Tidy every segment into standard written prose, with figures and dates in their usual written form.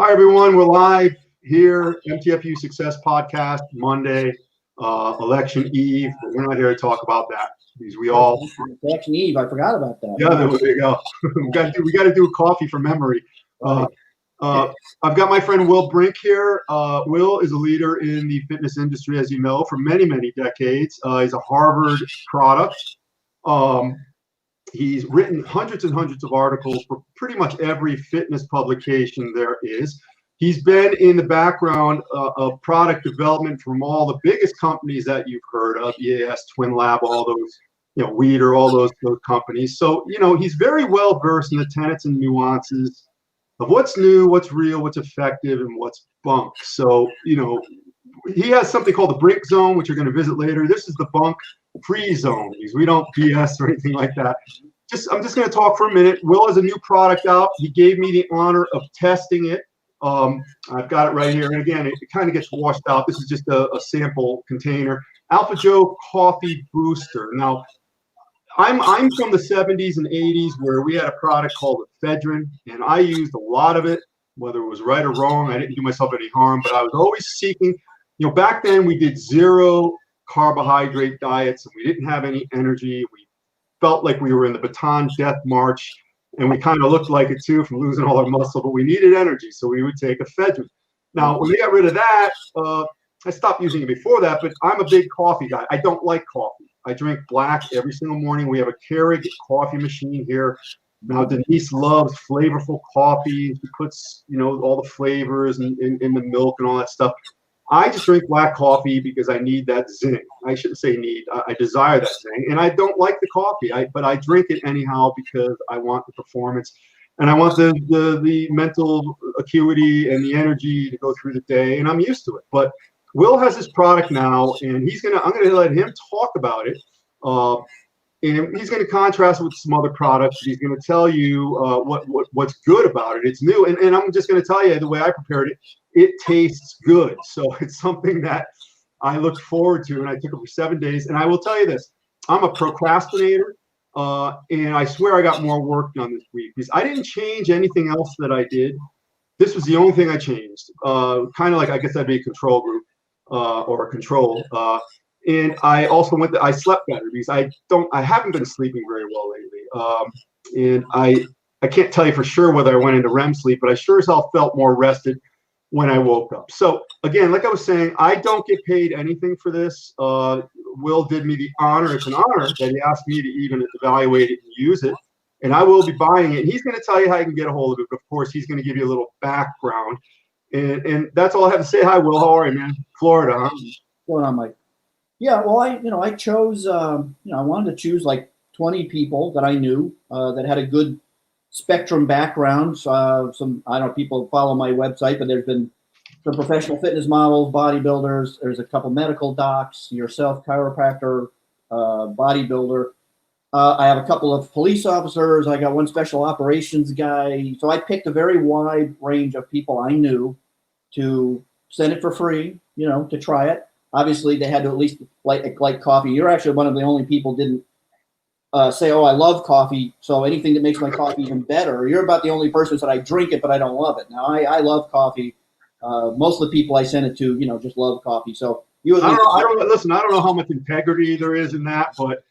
Hi, everyone. We're live here, MTFU Success Podcast, Monday, election eve. But we're not here to talk about that because we all. Election eve. I forgot about that. Yeah, there you go. we got to do coffee from memory. Right. I've got my friend Will Brink here. Will is a leader in the fitness industry, as you know, for many, many decades. He's a Harvard product. He's written hundreds and hundreds of articles for pretty much every fitness publication there is. He's been in the background of product development from all the biggest companies that you've heard of, EAS, Twin Lab, all those, Weeder, all those companies. So, he's very well versed in the tenets and nuances of what's new, what's real, what's effective, and what's bunk. So, he has something called the Brink Zone, which you're going to visit later. This is the bunk-free zone because we don't BS or anything like that. I'm just going to talk for a minute. Will has a new product out. He gave me the honor of testing it. I've got it right here. And again, it kind of gets washed out. This is just a sample container. AlphaJoe Coffee Booster. Now, I'm from the 70s and 80s where we had a product called ephedrine, and I used a lot of it, whether it was right or wrong. I didn't do myself any harm, but I was always seeking. Back then we did 0 carbohydrate diets, and we didn't have any energy. We felt like we were in the Bataan Death March, and we kind of looked like it too from losing all our muscle, but we needed energy, so we would take ephedrine. Now, when we got rid of that, I stopped using it before that, but I'm a big coffee guy. I don't like coffee. I drink black every single morning. We have a Keurig coffee machine here. Now, Denise loves flavorful coffee. She puts, all the flavors in the milk and all that stuff. I just drink black coffee because I need that zing. I shouldn't say need. I desire that zing. And I don't like the coffee, but I drink it anyhow because I want the performance. And I want the mental acuity and the energy to go through the day. And I'm used to it. But Will has his product now, and I'm going to let him talk about it. And he's going to contrast it with some other products. He's going to tell you what's good about it. It's new. And I'm just going to tell you the way I prepared it. It tastes good. So it's something that I looked forward to, and I took it for 7 days. And I will tell you this, I'm a procrastinator, and I swear I got more work done this week because I didn't change anything else that I did. This was the only thing I changed. Kind of like, I guess that'd be a control group or a control. And I also I slept better because I haven't been sleeping very well lately. And I can't tell you for sure whether I went into REM sleep, but I sure as hell felt more rested when I woke up. So again, like I was saying, I don't get paid anything for this. Will did me the honor. It's an honor that he asked me to even evaluate it and use it. And I will be buying it. And he's going to tell you how you can get a hold of it. But of course, he's going to give you a little background. And that's all I have to say. Hi, Will. How are you, man? Florida, huh? What's going on, Mike? Yeah, well, I chose, I wanted to choose like 20 people that I knew that had a good spectrum background. People follow my website, but there's been some professional fitness models, bodybuilders. There's a couple medical docs, yourself, chiropractor, bodybuilder. I have a couple of police officers. I got one special operations guy. So I picked a very wide range of people I knew to send it for free, to try it. Obviously, they had to at least like coffee. You're actually one of the only people didn't say, "Oh, I love coffee, so anything that makes my coffee even better." You're about the only person that said, "I drink it, but I don't love it." Now, I love coffee. Most of the people I send it to, just love coffee. So you at least. I don't know how much integrity there is in that, but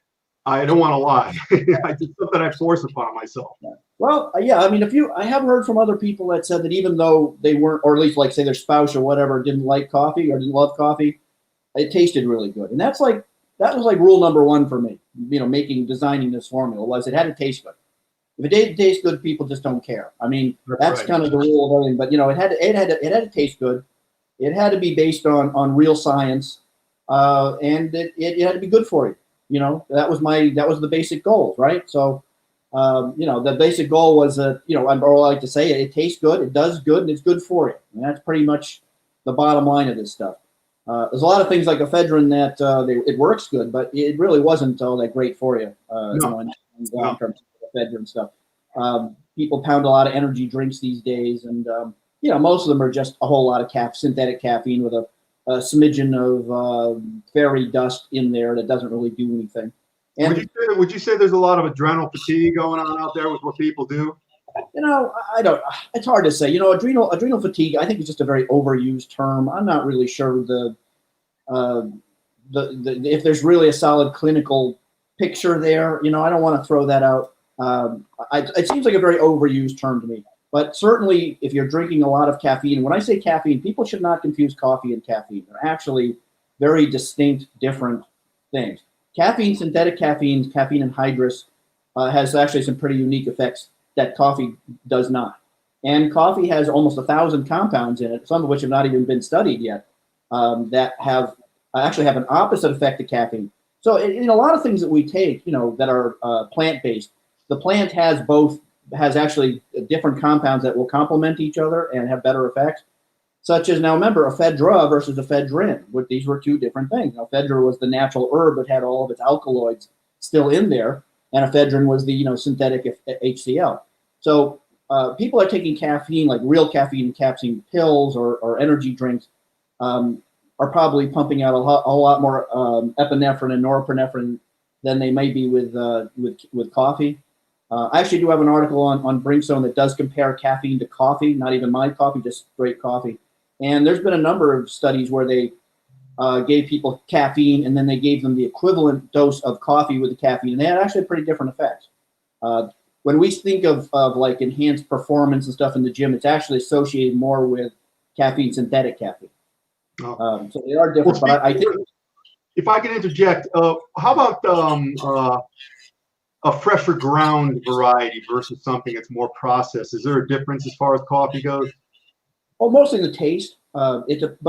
I don't want to lie. I did something I force upon myself. Well, yeah, I mean, I have heard from other people that said that even though they weren't, or at least like say their spouse or whatever didn't like coffee or didn't love coffee, it tasted really good. And that was like rule number one for me, designing this formula was it had to taste good. If it didn't taste good, people just don't care. I mean, that's right. Kind of the rule of everything, but it had to taste good. It had to be based on real science. And it had to be good for you. That was the basic goal, right? So, the basic goal was that, I like to say it tastes good, it does good, and it's good for you. And that's pretty much the bottom line of this stuff. There's a lot of things like ephedrine that it works good, but it really wasn't all that great for you. In long term ephedrine stuff. People pound a lot of energy drinks these days, and most of them are just a whole lot of synthetic caffeine with a smidgen of fairy dust in there that doesn't really do anything. And would you say there's a lot of adrenal fatigue going on out there with what people do? I don't. It's hard to say. Adrenal fatigue. I think it's just a very overused term. I'm not really sure if there's really a solid clinical picture there. I don't want to throw that out. It seems like a very overused term to me. But certainly, if you're drinking a lot of caffeine, when I say caffeine, people should not confuse coffee and caffeine. They're actually very distinct, different things. Caffeine, synthetic caffeine, caffeine anhydrous, has actually some pretty unique effects that coffee does not. And coffee has almost 1,000 compounds in it, some of which have not even been studied yet, that actually have an opposite effect to caffeine. So in a lot of things that we take, that are plant-based, the plant has actually different compounds that will complement each other and have better effects, such as, now remember, ephedra versus ephedrine. These were two different things. Ephedra was the natural herb that had all of its alkaloids still in there, and ephedrine was the synthetic HCl. So people are taking caffeine, like real caffeine pills or energy drinks, are probably pumping out a whole lot more epinephrine and norepinephrine than they may be with coffee. I actually do have an article on Brimstone that does compare caffeine to coffee, not even my coffee, just straight coffee. And there's been a number of studies where they gave people caffeine and then they gave them the equivalent dose of coffee with the caffeine, and they had actually pretty different effects. When we think of like enhanced performance and stuff in the gym, it's actually associated more with caffeine, synthetic caffeine. So they are different, but I think. If I can interject, how about a fresher ground variety versus something that's more processed? Is there a difference as far as coffee goes? Well, mostly the taste. But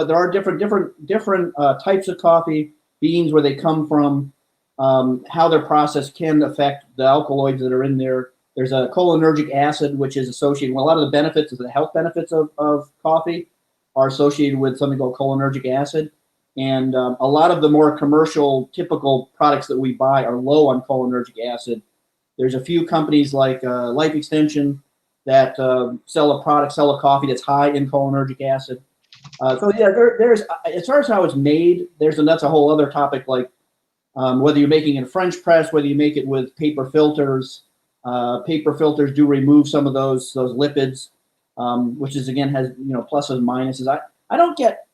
there are different types of coffee, beans, where they come from, how they're processed can affect the alkaloids that are in there. There's a cholinergic acid, which is associated with a lot of the benefits, the health benefits of coffee are associated with something called cholinergic acid. And a lot of the more commercial, typical products that we buy are low on cholinergic acid. There's a few companies like Life Extension that sell a coffee that's high in cholinergic acid. So yeah, there's as far as how it's made, that's a whole other topic. Like whether you're making it in French press, whether you make it with paper filters. Paper filters do remove some of those lipids, which is again has pluses and minuses. I don't get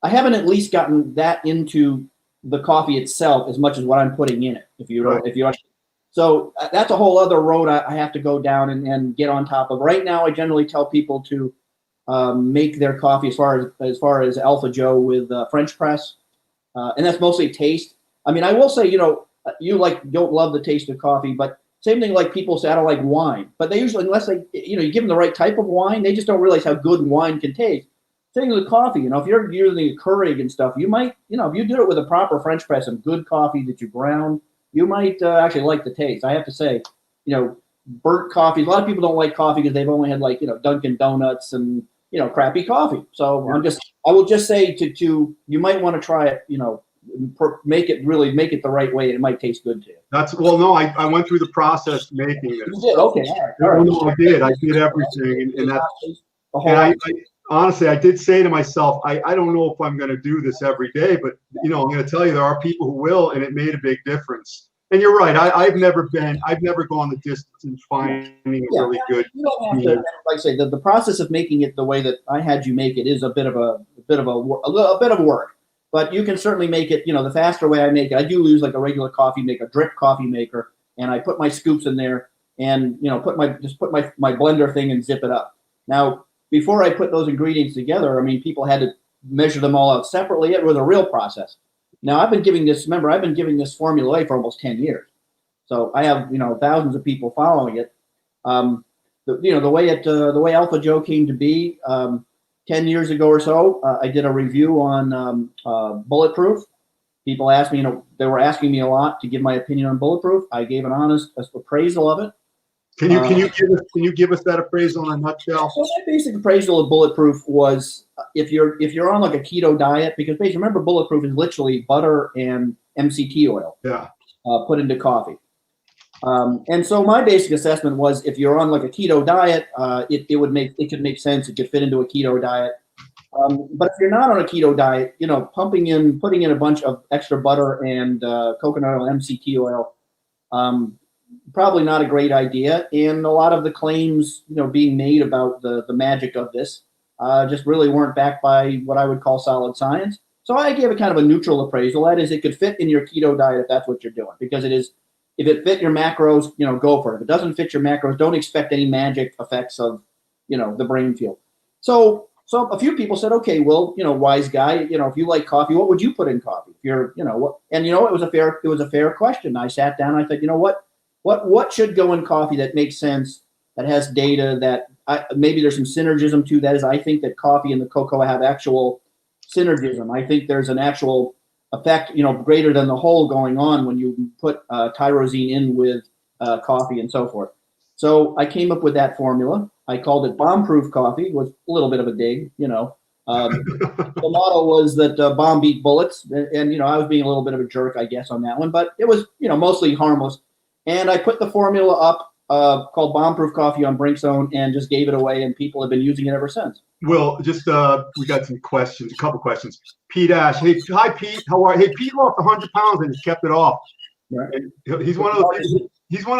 I haven't at least gotten that into the coffee itself as much as what I'm putting in it. If you don't. So that's a whole other road I have to go down and get on top of. Right now, I generally tell people to make their coffee as far as AlphaJoe with French press, and that's mostly taste. I mean, I will say, you don't love the taste of coffee, but same thing like people say I don't like wine, but they usually, unless they you give them the right type of wine, they just don't realize how good wine can taste. Same with coffee. If you're using a Keurig and stuff, you might, if you do it with a proper French press and good coffee that you ground, you might actually like the taste. I have to say, burnt coffee. A lot of people don't like coffee because they've only had Dunkin' Donuts and crappy coffee. So I will just say to you might want to try it. Make it the right way. And it might taste good to you. I went through the process making it. You did? Okay. All right. No, I did everything, and that. Honestly, I did say to myself, I don't know if I'm going to do this every day, but I'm going to tell you there are people who will, and it made a big difference. And you're right. I've never gone the distance in finding a really good. You don't have to, like I say, the process of making it the way that I had you make it is a bit of work. But you can certainly make it. The faster way I make it, I do use like a regular coffee maker, drip coffee maker, and I put my scoops in there, and put my blender thing and zip it up. Now, before I put those ingredients together, I mean, people had to measure them all out separately. It was a real process. Now, I've been giving this formula away for almost 10 years. So I have, thousands of people following it. The way AlphaJoe came to be, 10 years ago or so, I did a review on Bulletproof. People asked me, they were asking me a lot to give my opinion on Bulletproof. I gave an honest appraisal of it. Can you give us that appraisal in a nutshell? So my basic appraisal of Bulletproof was if you're on like a keto diet, because basically remember Bulletproof is literally butter and MCT oil put into coffee. And so my basic assessment was if you're on like a keto diet, it could make sense. It could fit into a keto diet. But if you're not on a keto diet, putting in a bunch of extra butter and coconut oil, MCT oil, probably not a great idea. And a lot of the claims, being made about the magic of this just really weren't backed by what I would call solid science. So I gave it kind of a neutral appraisal. That is, it could fit in your keto diet if that's what you're doing, because it is. If it fit your macros, go for it. If it doesn't fit your macros, don't expect any magic effects of, the brain field. So a few people said, okay, well, wise guy, if you like coffee, what would you put in coffee? If you're, what? And it was a fair question. I sat down. I said, what should go in coffee that makes sense, that has data, that maybe there's some synergism to that. Is I think that coffee and the cocoa have actual synergism. I think there's an actual effect, greater than the whole going on when you put tyrosine in with coffee and so forth. So I came up with that formula. I called it bomb-proof coffee. Was a little bit of a dig, The motto was that bomb beat bullets, and I was being a little bit of a jerk, I guess, on that one, but it was mostly harmless. And I put the formula up called bomb-proof coffee on Brink's Own and just gave it away, and people have been using it ever since. Will, just we got some questions, a couple questions. Pete Ash, hey, hi Pete, how are you? Hey, Pete lost 100 pounds and he's kept it off. Right. He's one of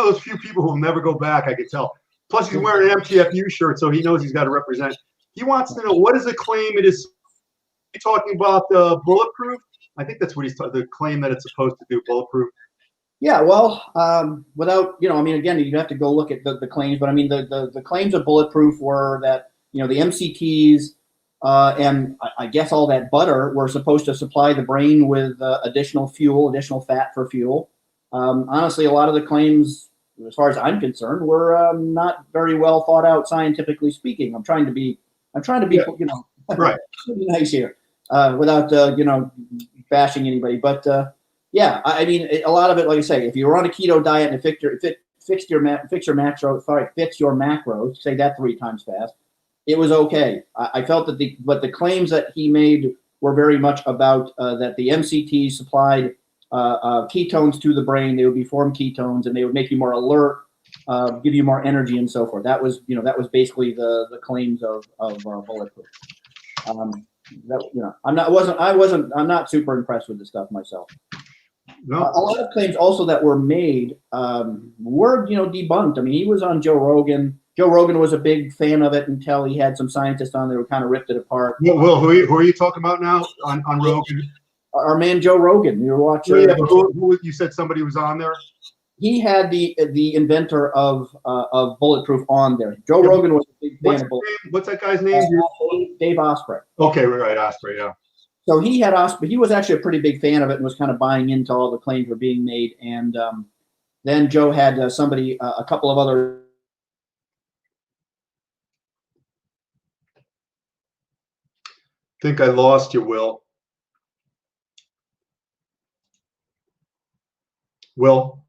those few people who will never go back, I can tell. Plus, he's wearing an MTFU shirt, so he knows he's got to represent. He wants to know, what is the claim it is talking about, Bulletproof? I think that's what he's talking, the claim that it's supposed to do, Bulletproof. Yeah, well, without, again, you have to go look at the claims, but the claims of Bulletproof were that, the MCTs and I guess all that butter were supposed to supply the brain with additional fat for fuel. Honestly, a lot of the claims, as far as I'm concerned, were not very well thought out, scientifically speaking. I'm trying to be, right, nice here, without bashing anybody. But yeah, a lot of it, like I say, if you're on a keto diet and it fits your macros, say that 3 times fast, it was okay. I felt that the claims that he made were very much about that the MCT supplied ketones to the brain. They would be formed ketones, and they would make you more alert, give you more energy, and so forth. That was basically the claims of Bulletproof. I'm not super impressed with the stuff myself. No. A lot of claims also that were made were debunked. He was on Joe Rogan. Joe Rogan was a big fan of it until he had some scientists on there who kind of ripped it apart. Will, who are you talking about now on Rogan? Our man Joe Rogan. You were watching. Yeah, but who you said somebody was on there? He had the inventor of Bulletproof on there. Joe Rogan was a big fan of Bulletproof. What's that guy's name? Dave Osprey. Okay, right, Osprey, yeah. So he had Osprey. He was actually a pretty big fan of it and was kind of buying into all the claims were being made. And then Joe had somebody, a couple of other. I think I lost you, Will. Will,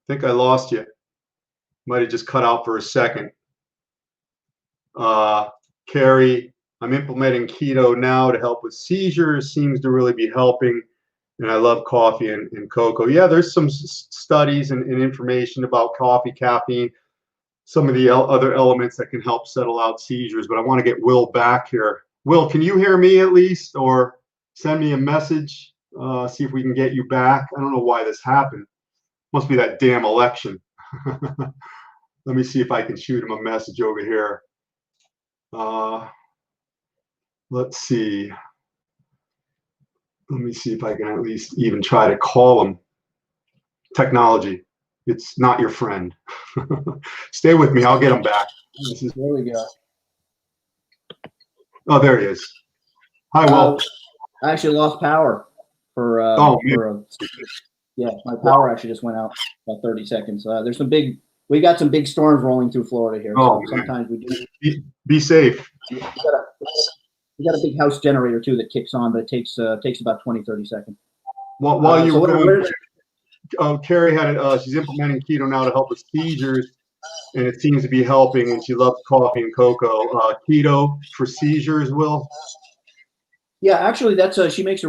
I think I lost you. Might have just cut out for a second. Carrie, I'm implementing keto now to help with seizures. Seems to really be helping. And I love coffee and cocoa. Yeah, there's some studies and information about coffee, caffeine, some of the other elements that can help settle out seizures. But I want to get Will back here. Will, can you hear me at least, or send me a message? See if we can get you back. I don't know why this happened. Must be that damn election. Let me see if I can shoot him a message over here. Let's see. Let me see if I can at least even try to call him. Technology, it's not your friend. Stay with me. I'll get him back. There we go. Oh, there he is. Hi, Will. I actually lost power for yeah, my power actually just went out about 30 seconds. We got some big storms rolling through Florida here. Oh, so sometimes we do. Be safe. We got a big house generator too that kicks on, but it takes about 20-30 seconds. While you were going, Carrie had she's implementing keto now to help with seizures, and it seems to be helping. And she loves coffee and cocoa. Keto for seizures, Will. Yeah, actually, that's she brings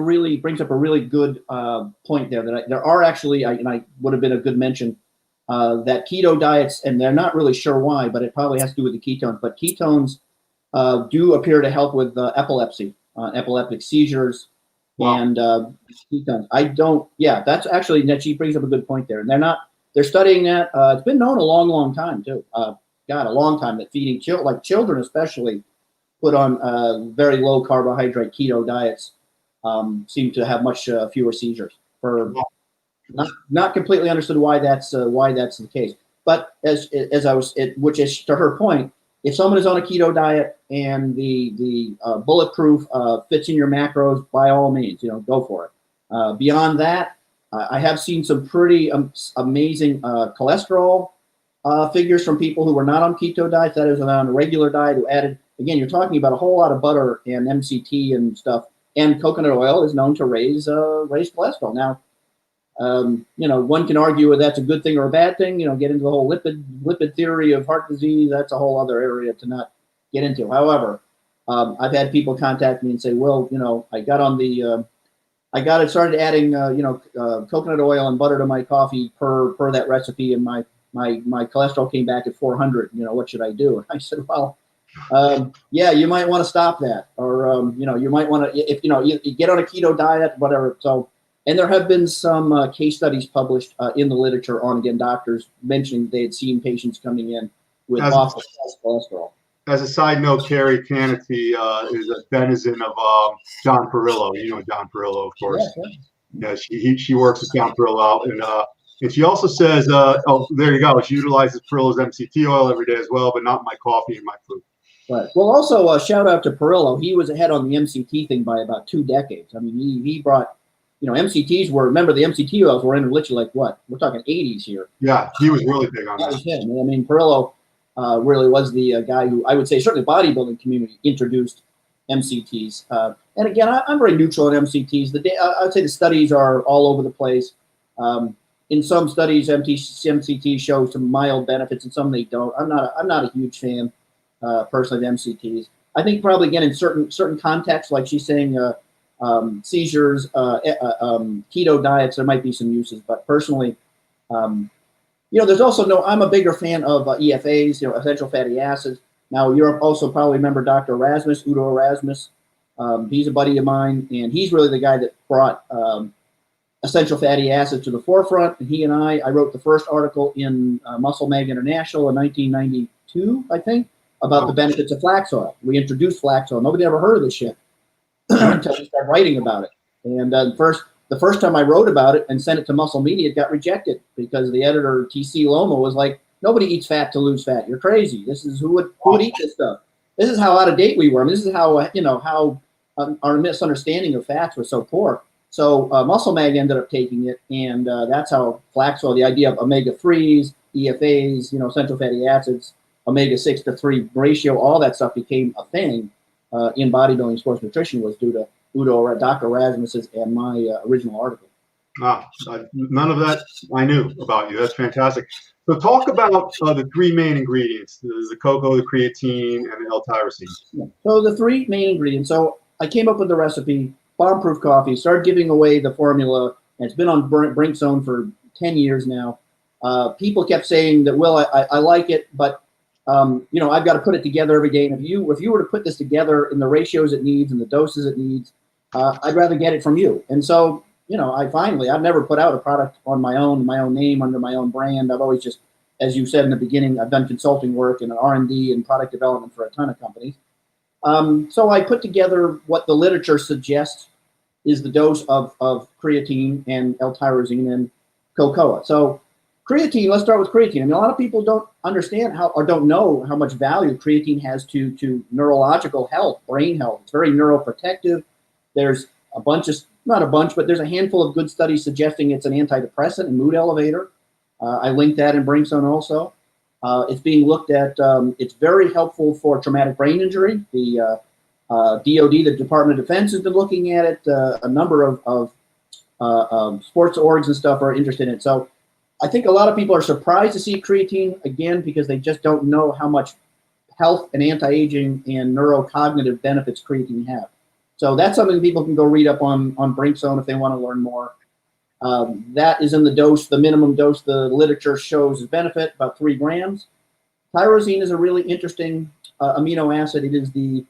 up a really good point there. That there are actually, and I would have been a good mention that keto diets, and they're not really sure why, but it probably has to do with the ketones. But ketones do appear to help with epilepsy, epileptic seizures, and ketones. Yeah, that's actually that she brings up a good point there. And they're not they're studying that. It's been known a long, long time too. God, a long time that feeding children especially put on very low carbohydrate keto diets seem to have much fewer seizures. For not completely understood why that's the case. But as I was, which is to her point, if someone is on a keto diet and the Bulletproof fits in your macros, by all means, go for it. Beyond that, I have seen some pretty amazing cholesterol figures from people who were not on keto diets, that is, on a regular diet, who added, again, you're talking about a whole lot of butter and MCT and stuff, and coconut oil is known to raise cholesterol. Now, one can argue whether that's a good thing or a bad thing, get into the whole lipid theory of heart disease. That's a whole other area to not get into. However, I've had people contact me and say, well, I got on the, started adding, coconut oil and butter to my coffee per that recipe, and my cholesterol came back at 400. What should I do? And I said, well, yeah, you might want to stop that, or you might want to, if you get on a keto diet, whatever. So, and there have been some case studies published in the literature on, again, doctors mentioning they had seen patients coming in with awful cholesterol. As a side note, Carrie Canity is a denizen of John Perillo. John Perillo, of course. Yeah, she works with John Perillo, and she also says, oh, there you go. She utilizes Perillo's MCT oil every day as well, but not my coffee and my food. Right. Well, also shout out to Perillo. He was ahead on the MCT thing by about 2 decades. I mean, he brought, MCTs were, remember the MCT oils were in literally like what? We're talking 80s here. Yeah, he was really big on that. Was him. I mean, Perillo really was the guy who, I would say, certainly the bodybuilding community introduced MCTs. And again, I'm very neutral on MCTs. I'd say the studies are all over the place. In some studies, MCT shows some mild benefits, and some they don't. I'm not a huge fan personally of MCTs. I think probably again in certain contexts, like she's saying, seizures, keto diets, there might be some uses. But personally, there's also I'm a bigger fan of EFAs, essential fatty acids. Now, you're also probably remember Dr. Erasmus, Udo Erasmus. He's a buddy of mine, and he's really the guy that brought essential fatty acids to the forefront. And he and I wrote the first article in Muscle Mag International in 1992, I think, about the benefits of flax oil. We introduced flax oil. Nobody ever heard of this shit until we started writing about it. And the first time I wrote about it and sent it to Muscle Media, it got rejected because the editor, T.C. Loma, was like, nobody eats fat to lose fat. You're crazy. This is who would eat this stuff. This is how out of date we were. I mean, this is how how our misunderstanding of fats was so poor. So Muscle Mag ended up taking it, and that's how flax oil, the idea of omega-3s, EFAs, essential fatty acids, omega-6 to 3 ratio, all that stuff became a thing in bodybuilding sports nutrition, was due to Dr. Erasmus's and my original article. None of that I knew about you. That's fantastic. So talk about the 3 main ingredients, the cocoa, the creatine, and the L-tyrosine. Yeah. So the 3 main ingredients. So I came up with the recipe, bomb-proof coffee, started giving away the formula, and it's been on Brink's Zone for 10 years now. People kept saying that, Will, I like it, but I've got to put it together every day. And if you were to put this together in the ratios it needs and the doses it needs, I'd rather get it from you. And so, I've never put out a product on my own name, under my own brand. I've always just, as you said in the beginning, I've done consulting work and R&D and product development for a ton of companies. So I put together what the literature suggests is the dose of creatine and L-tyrosine and cocoa. So creatine, let's start with creatine. I mean, a lot of people don't understand don't know how much value creatine has to neurological health, brain health. It's very neuroprotective. There's not a bunch, but there's a handful of good studies suggesting it's an antidepressant and mood elevator. I linked that in Brink's Zone also. It's being looked at. It's very helpful for traumatic brain injury. The DOD, the Department of Defense, has been looking at it. A number of sports orgs and stuff are interested in it. So I think a lot of people are surprised to see creatine, again, because they just don't know how much health and anti-aging and neurocognitive benefits creatine have. So that's something people can go read up on Brink's Zone if they want to learn more. That is in the dose, the minimum dose the literature shows as benefit, about 3 grams. Tyrosine is a really interesting amino acid. It is the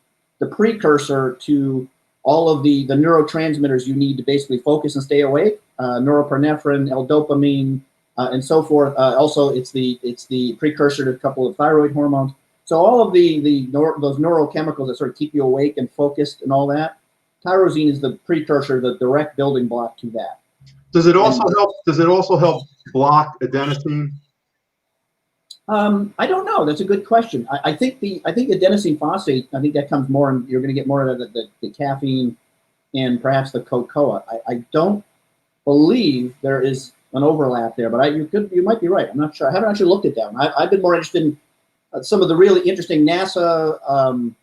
precursor to all of the neurotransmitters you need to basically focus and stay awake. Norepinephrine, L-dopamine, and so forth. Also, it's the precursor to a couple of thyroid hormones. So all of those neurochemicals that sort of keep you awake and focused and all that, tyrosine is the precursor, the direct building block to that. Does it also help? Does it also help block adenosine? I don't know. That's a good question. I think adenosine phosphate. I think that comes more, and you're going to get more of the caffeine and perhaps the cocoa. I don't believe there is an overlap there, but you might be right. I'm not sure. I haven't actually looked at that one. I've been more interested in some of the really interesting NASA,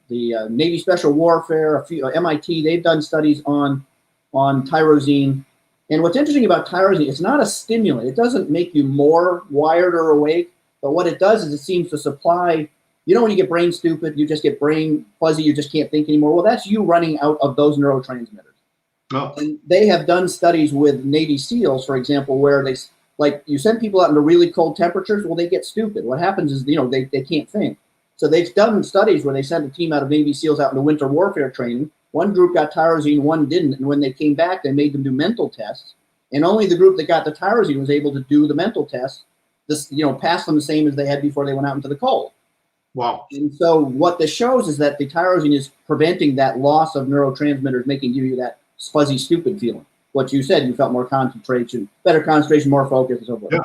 the Navy Special Warfare, a few MIT. They've done studies on tyrosine. And what's interesting about tyrosine, it's not a stimulant. It doesn't make you more wired or awake, but what it does is it seems to supply, when you get brain stupid, you just get brain fuzzy, you just can't think anymore. Well, that's you running out of those neurotransmitters. Oh. And they have done studies with Navy SEALs, for example, where you send people out into really cold temperatures, well, they get stupid. What happens is, they can't think. So they've done studies where they sent a team out of Navy SEALs out into winter warfare training. One group got tyrosine, one didn't. And when they came back, they made them do mental tests. And only the group that got the tyrosine was able to do the mental tests, pass them the same as they had before they went out into the cold. Wow. And so what this shows is that the tyrosine is preventing that loss of neurotransmitters, making you that fuzzy, stupid feeling. What you said, you felt more concentration, better concentration, more focus, and so forth. Yeah.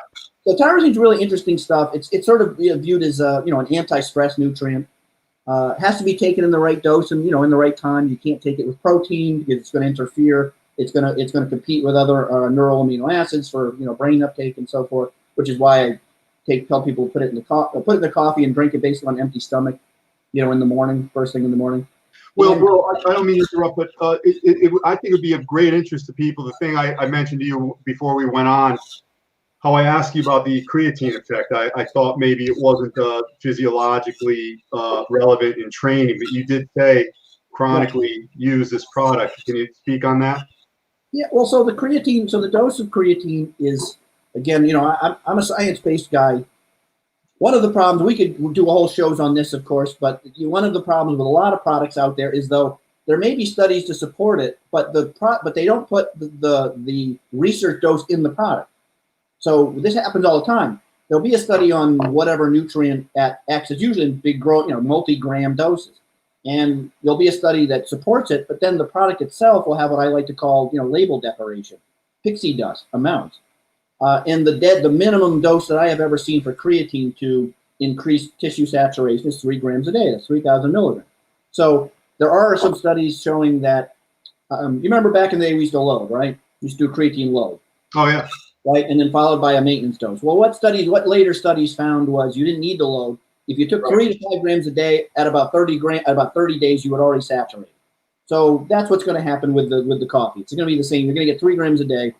So tyrosine is really interesting stuff. It's sort of viewed as an anti-stress nutrient. Has to be taken in the right dose and in the right time. You can't take it with protein because it's going to interfere. It's going to compete with other neural amino acids for brain uptake and so forth. Which is why I tell people put it in the coffee and drink it basically on an empty stomach. In the morning, first thing in the morning. Well, Will, I don't mean to interrupt, but I think it would be of great interest to people. The thing I mentioned to you before we went on, how I asked you about the creatine effect. I thought maybe it wasn't physiologically relevant in training, but you did say chronically use this product. Can you speak on that? Yeah, well, so the dose of creatine is, again, I'm a science-based guy. One of the problems, we could do a whole shows on this, of course, but one of the problems with a lot of products out there is, though, there may be studies to support it, but they don't put the research dose in the product. So this happens all the time. There'll be a study on whatever nutrient at X. It's usually in big, multi-gram doses. And there'll be a study that supports it, but then the product itself will have what I like to call, label decoration, pixie dust amounts. And the minimum dose that I have ever seen for creatine to increase tissue saturation is 3 grams a day. That's 3,000 milligrams. So there are some studies showing that, you remember back in the day we used to load, right? We used to do creatine load. Oh, yeah. Right, and then followed by a maintenance dose. Well, what later studies found was you didn't need to load. If you took 3 to 5 grams a day at about 30 days, you would already saturate. So that's what's going to happen with the coffee. It's going to be the same. You're going to get 3 grams a day.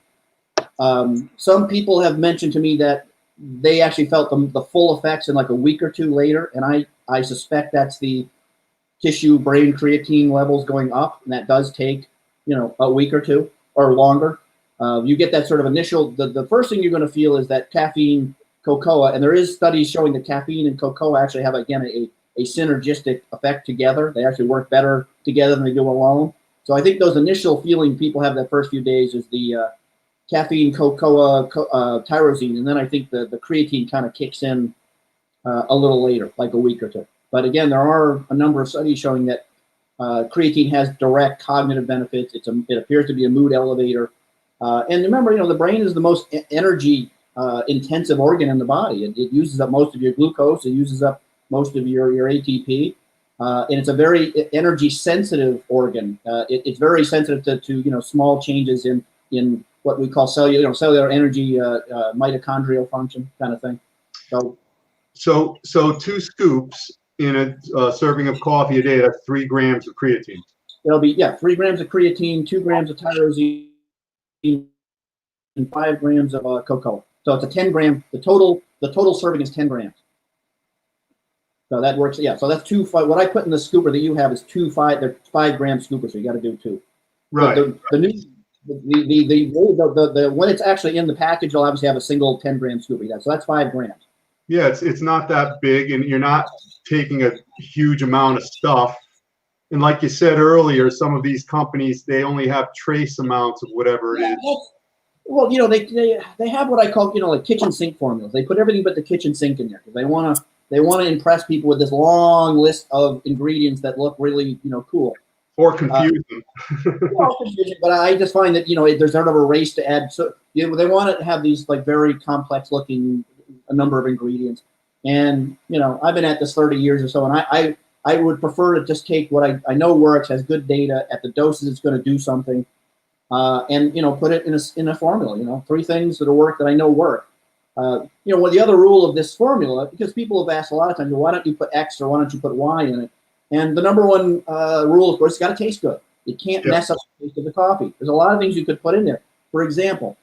Some people have mentioned to me that they actually felt the full effects in like a week or two later, and I suspect that's the tissue brain creatine levels going up, and that does take a week or two or longer. You get that sort of initial. The first thing you're going to feel is that caffeine, cocoa, and there is studies showing that caffeine and cocoa actually have again a synergistic effect together. They actually work better together than they do alone. So I think those initial feeling people have that first few days is the caffeine, cocoa, tyrosine, and then I think the creatine kind of kicks in a little later, like a week or two. But again, there are a number of studies showing that creatine has direct cognitive benefits. It appears to be a mood elevator. And remember, the brain is the most energy intensive organ in the body. It uses up most of your glucose. It uses up most of your ATP. And it's a very energy sensitive organ. It's very sensitive to small changes in what we call cellular energy, mitochondrial function kind of thing. So 2 scoops in a serving of coffee a day, that's 3 grams of creatine. It'll be 3 grams of creatine, 2 grams of tyrosine, and 5 grams of cocoa. So it's a 10 gram. The total serving is 10 grams. So that works. Yeah. So that's 2. What I put in the scooper that you have is 2 5. They're 5 gram scoopers. So you got to do 2. Right. The when it's actually in the package, you'll obviously have a single 10 gram scooper. So that's 5 grams. Yeah, it's not that big, and you're not taking a huge amount of stuff. And like you said earlier, some of these companies, they only have trace amounts of whatever it is. Well, they have what I call, like kitchen sink formulas. They put everything but the kitchen sink in there because they want to impress people with this long list of ingredients that look really, cool. Or confuse them. Well, confusing, but I just find that, there's sort of a race to add. So they want to have these like very complex looking a number of ingredients. And, I've been at this 30 years or so, and I would prefer to just take what I know works, has good data at the doses it's going to do something, and, put it in a formula, 3 things that'll work that I know work. Well, the other rule of this formula, because people have asked a lot of times, well, why don't you put X or why don't you put Y in it? And the number one rule, of course, it's got to taste good. You can't mess up the taste of the coffee. There's a lot of things you could put in there. For example,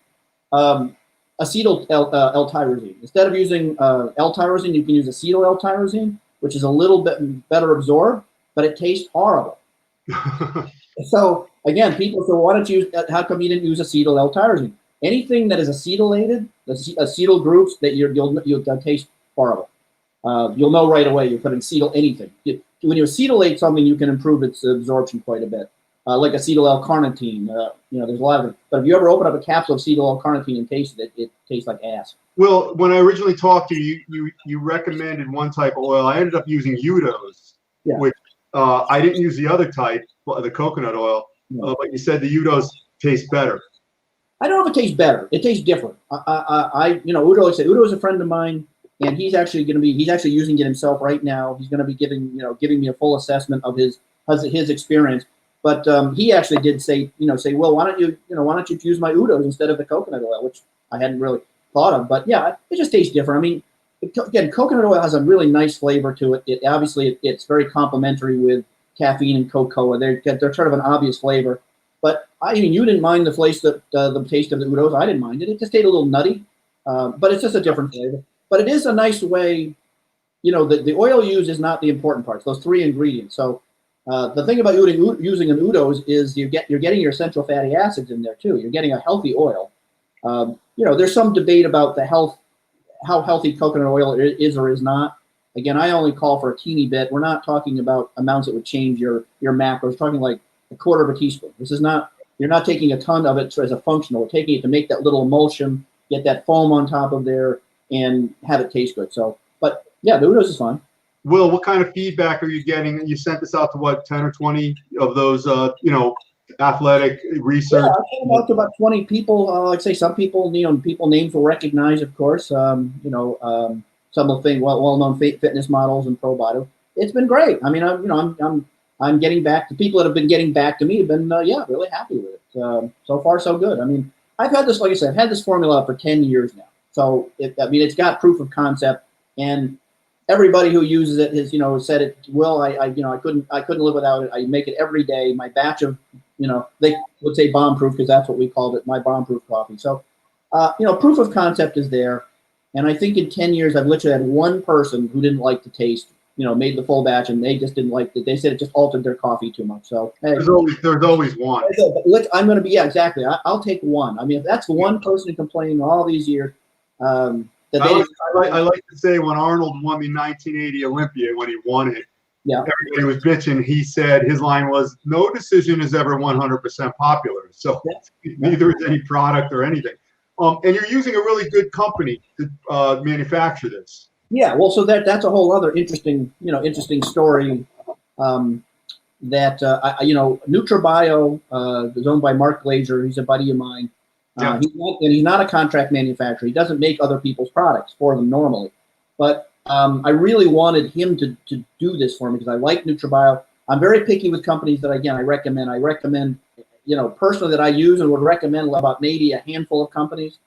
acetyl L-tyrosine. Instead of using L-tyrosine, you can use acetyl L-tyrosine, which is a little bit better absorbed, but it tastes horrible. So again, people say, why don't you? How come you didn't use acetyl L-tyrosine? Anything that is acetylated, the acetyl groups, that you'll taste horrible. You'll know right away you're putting acetyl anything. When you acetylate something, you can improve its absorption quite a bit. Like acetyl L-carnitine, there's a lot of it. But if you ever open up a capsule of acetyl L-carnitine and taste it, it tastes like ass. Well, when I originally talked to you, you recommended one type of oil. I ended up using Udo's, which I didn't use the other type, the coconut oil. But you said the Udo's taste better. I don't know if it tastes better. It tastes different. Udo is a friend of mine, and he's actually using it himself right now. He's going to be giving me a full assessment of his experience. But he actually did say, well, why don't you use my Udo's instead of the coconut oil, which I hadn't really thought of. But yeah, it just tastes different. I mean, again, coconut oil has a really nice flavor to it. It's very complementary with caffeine and cocoa. They're sort of an obvious flavor. But you didn't mind the taste of the Udo's. I didn't mind it. It just tasted a little nutty, but it's just a different flavor. But it is a nice way. The oil used is not the important part. It's those 3 ingredients. So the thing about using an Udo's is you're getting your essential fatty acids in there too. You're getting a healthy oil. There's some debate about how healthy coconut oil is or is not. Again, I only call for a teeny bit. We're not talking about amounts that would change your macros. We're talking like a quarter of a teaspoon. You're not taking a ton of it as a functional. We're taking it to make that little emulsion, get that foam on top of there, and have it taste good. So, but yeah, the Udo's is fine. Will, what kind of feedback are you getting? You sent this out to what, 10 or 20 of those, athletic research? Yeah, I sent out to about 20 people. Like I say, some people, people names will recognize, of course. Some of the well-known fitness models and pro body. It's been great. I mean, I'm getting back to people that have been getting back to me. Have been really happy with it. So far, so good. I mean, I've had this, like I said, I've had this formula for 10 years now. So it's got proof of concept, and everybody who uses it has said it. Well, I couldn't live without it. I make it every day. My batch of they would say bomb proof because that's what we called it, my bomb proof coffee. So proof of concept is there, and I think in 10 years I've literally had one person who didn't like the taste. Made the full batch, and they just didn't like it. They said it just altered their coffee too much. So hey, there's always one. I'm going to be exactly. I'll take one. I mean, if that's one person complaining all these years. I like to say when Arnold won the 1980 Olympia, when he won it, everybody was bitching. He said his line was, "No decision is ever 100% popular." So neither is any product or anything. And you're using a really good company to manufacture this. Yeah, well, so that's a whole other interesting story. That NutraBio is owned by Mark Glazer. He's a buddy of mine. He's not a contract manufacturer. He doesn't make other people's products for them normally. But I really wanted him to do this for me because I like NutraBio. I'm very picky with companies that, again, I recommend. I recommend, personally that I use and would recommend about maybe a handful of companies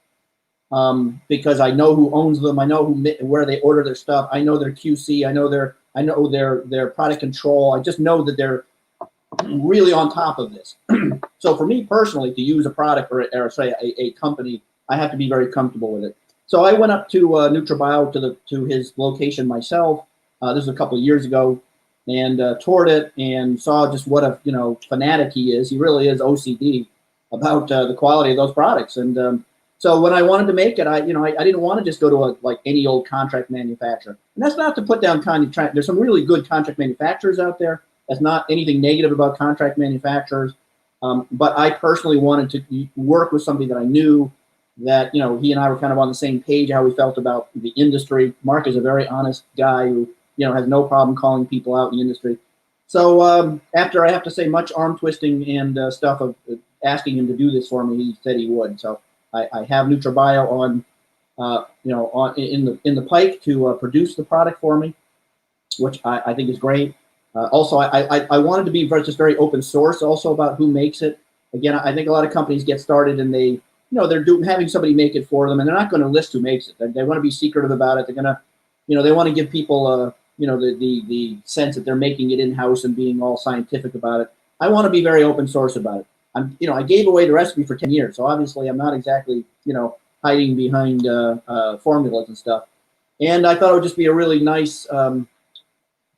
because I know who owns them. I know where they order their stuff. I know their QC. I know their product control. I just know that they're really on top of this. So for me personally, to use a product or say a company, I have to be very comfortable with it. So I went up to NutraBio to his location myself. This was a couple of years ago, and toured it and saw just what a fanatic he is. He really is OCD about the quality of those products. And so when I wanted to make it, I didn't want to just go to any old contract manufacturer. And that's not to put down contract. There's some really good contract manufacturers out there. That's not anything negative about contract manufacturers. But I personally wanted to work with somebody that I knew that, he and I were kind of on the same page, how we felt about the industry. Mark is a very honest guy who, has no problem calling people out in the industry. So after, I have to say, much arm twisting and stuff of asking him to do this for me, he said he would. So I have NutraBio on, in the pike to produce the product for me, which I think is great. Also, I wanted to be just very open source also about who makes it. Again, I think a lot of companies get started and they, they're having somebody make it for them, and they're not going to list who makes it. They want to be secretive about it. They're going to, they want to give people, the sense that they're making it in-house and being all scientific about it. I want to be very open source about it. I gave away the recipe for 10 years, so obviously I'm not exactly, hiding behind formulas and stuff. And I thought it would just be a really nice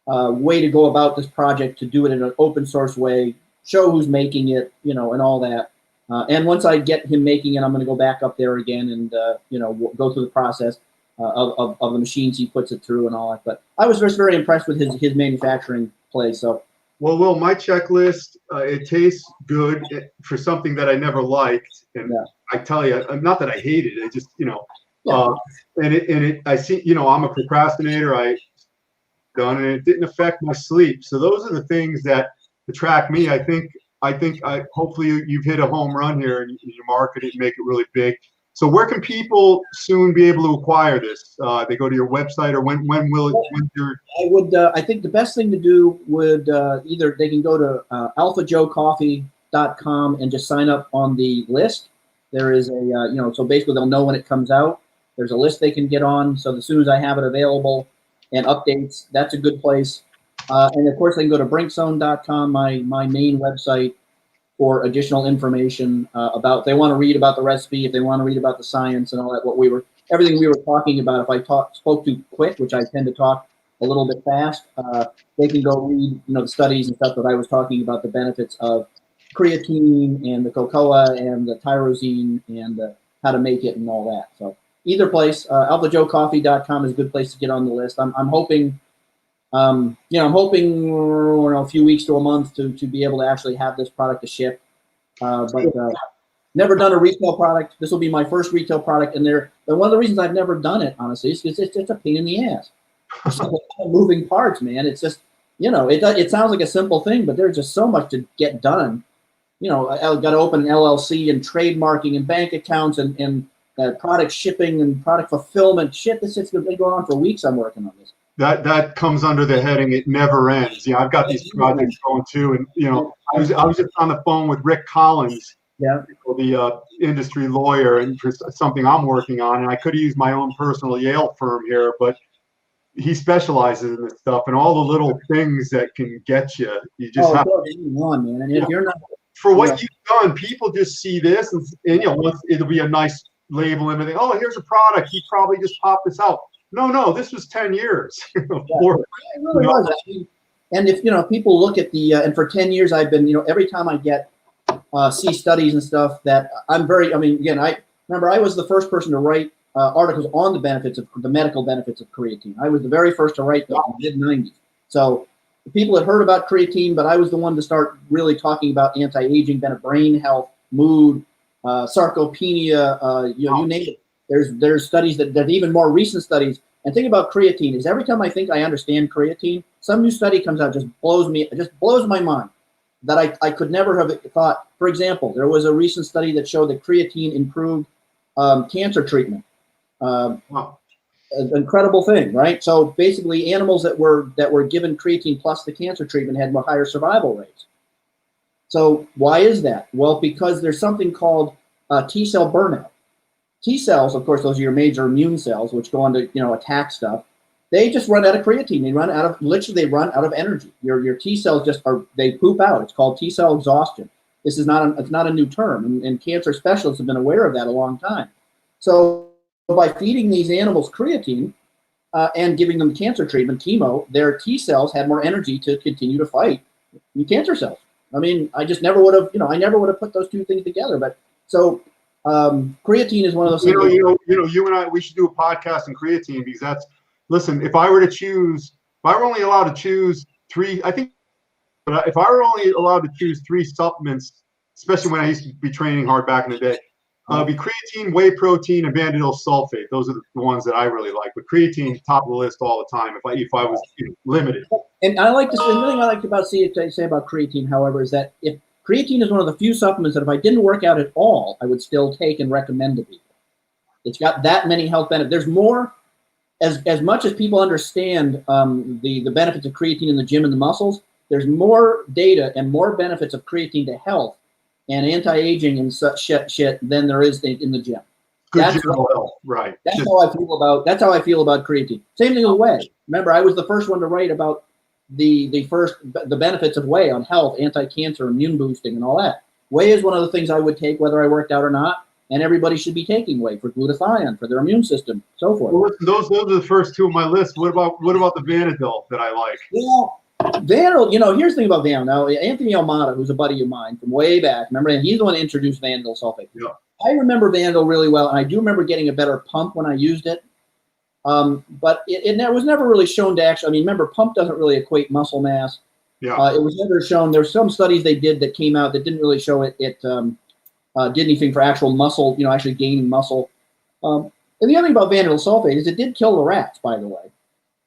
way to go about this project, to do it in an open source way, show who's making it, and all that. And once I get him making it, I'm going to go back up there again and, go through the process of the machines he puts it through and all that. But I was just very impressed with his manufacturing place. So, well, Will, my checklist, it tastes good for something that I never liked. And I tell you, not that I hated it, I just, I see, I'm a procrastinator. And it didn't affect my sleep. So those are the things that attract me. I think hopefully you've hit a home run here and you market it and make it really big. So where can people soon be able to acquire this? They go to your website, or when will it? I think the best thing to do would either they can go to AlphaJoeCoffee.com and just sign up on the list. There is a so basically they'll know when it comes out. There's a list they can get on. So as soon as I have it available and updates, that's a good place. And of course, they can go to brinkzone.com, my main website, for additional information about. If they want to read about the recipe, if they want to read about the science and all that, everything we were talking about. If I spoke too quick, which I tend to talk a little bit fast, they can go read, the studies and stuff that I was talking about, the benefits of creatine and the cocoa and the tyrosine and how to make it and all that. So either place, AlphaJoeCoffee.com is a good place to get on the list. I'm hoping. I'm hoping a few weeks to a month to be able to actually have this product to ship. But never done a retail product. This will be my first retail product, and one of the reasons I've never done it, honestly, is because it's a pain in the ass. It's moving parts, man. It's just, it sounds like a simple thing, but there's just so much to get done. I've got to open an LLC and trademarking and bank accounts and product shipping and product fulfillment. Shit, this has been going on for weeks. I'm working on this. That comes under the heading, it never ends. I've got these projects going too, and I was just on the phone with Rick Collins, the industry lawyer, and for something I'm working on, and I could have used my own personal Yale firm here, but he specializes in this stuff, and all the little things that can get you. You just have on, man. And if you're not for what you've done, people just see this, and it'll be a nice label and everything. Oh, here's a product. He probably just popped this out. No, this was 10 years. It really was. And if people look at the and for 10 years I've been every time I get see studies and stuff that I'm very. Again, I remember I was the first person to write articles on the medical benefits of creatine. I was the very first to write them in the mid-90s. So people had heard about creatine, but I was the one to start really talking about anti-aging, brain health, mood, sarcopenia, you name it. There's studies that even more recent studies. And think about creatine is every time I think I understand creatine, some new study comes out, just blows my mind that I could never have thought. For example, there was a recent study that showed that creatine improved cancer treatment. An incredible thing, right? So basically, animals that were given creatine plus the cancer treatment had higher survival rates. So why is that? Well, because there's something called T cell burnout. T cells, of course, those are your major immune cells, which go on to attack stuff. They just run out of creatine. They run out of energy. Your T cells they poop out. It's called T cell exhaustion. This is it's not a new term, and cancer specialists have been aware of that a long time. So by feeding these animals creatine and giving them cancer treatment, chemo, their T cells had more energy to continue to fight cancer cells. I just never would have, I never would have put those two things together. But so. Creatine is one of those things. You and I, we should do a podcast on creatine because listen, if I were only allowed to choose three, if I were only allowed to choose three supplements, especially when I used to be training hard back in the day, It'd be creatine, whey protein, and vanadilyl sulfate. Those are the ones that I really like. But creatine, top of the list all the time. If I was limited. And I like to say, the thing I like about say about creatine, however, is that if creatine is one of the few supplements that if I didn't work out at all, I would still take and recommend to people. It's got that many health benefits. There's more, as much as people understand the benefits of creatine in the gym and the muscles, there's more data and more benefits of creatine to health and anti-aging and such shit than there is in the gym. Good general health, right? That's how I feel about. That's how I feel about creatine. Same thing with whey. Remember, I was the first one to write about the benefits of whey on health, anti-cancer, immune boosting, and all that. Whey is one of the things I would take whether I worked out or not, and everybody should be taking whey for glutathione, for their immune system, so forth. Well, those are the first two on my list. What about the Vanadil that I like? Well, Vanadil, here's the thing about Vanadil. Now, Anthony Almada, who's a buddy of mine from way back, remember, and he's the one that introduced Vanadil sulfate. Yeah. I remember Vanadil really well, and I do remember getting a better pump when I used it. But it was never really shown to actually, remember, pump doesn't really equate muscle mass. Yeah. It was never shown. There's some studies they did that came out that didn't really show it did anything for actual muscle, actually gaining muscle. And the other thing about Vanadil sulfate is it did kill the rats, by the way.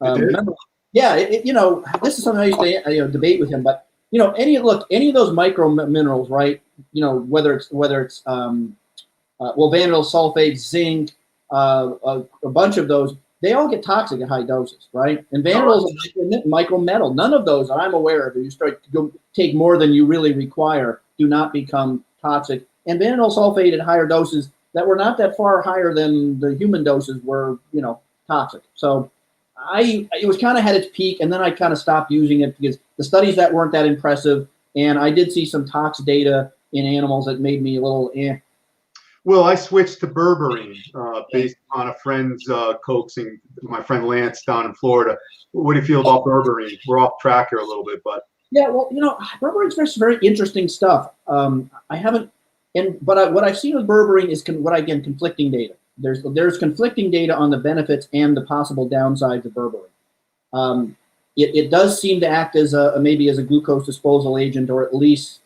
Remember, yeah, this is something I used to debate with him, but any of those micro minerals, right? Whether it's Vanadil sulfate, zinc, a bunch of those, they all get toxic at high doses, right? And Vanadil is a micro metal. None of those that I'm aware of, if you start to take more than you really require, do not become toxic. And Vanadil sulfate at higher doses that were not that far higher than the human doses were, toxic. So it was kind of had its peak, and then I kind of stopped using it because the studies that weren't that impressive, and I did see some tox data in animals that made me a little Well, I switched to berberine based on a friend's coaxing, my friend Lance down in Florida. What do you feel about berberine? We're off track here a little bit, but. Yeah, well, berberine's very interesting stuff. I haven't, but what I've seen with berberine is conflicting data. There's conflicting data on the benefits and the possible downsides of berberine. It does seem to act as maybe as a glucose disposal agent, or at least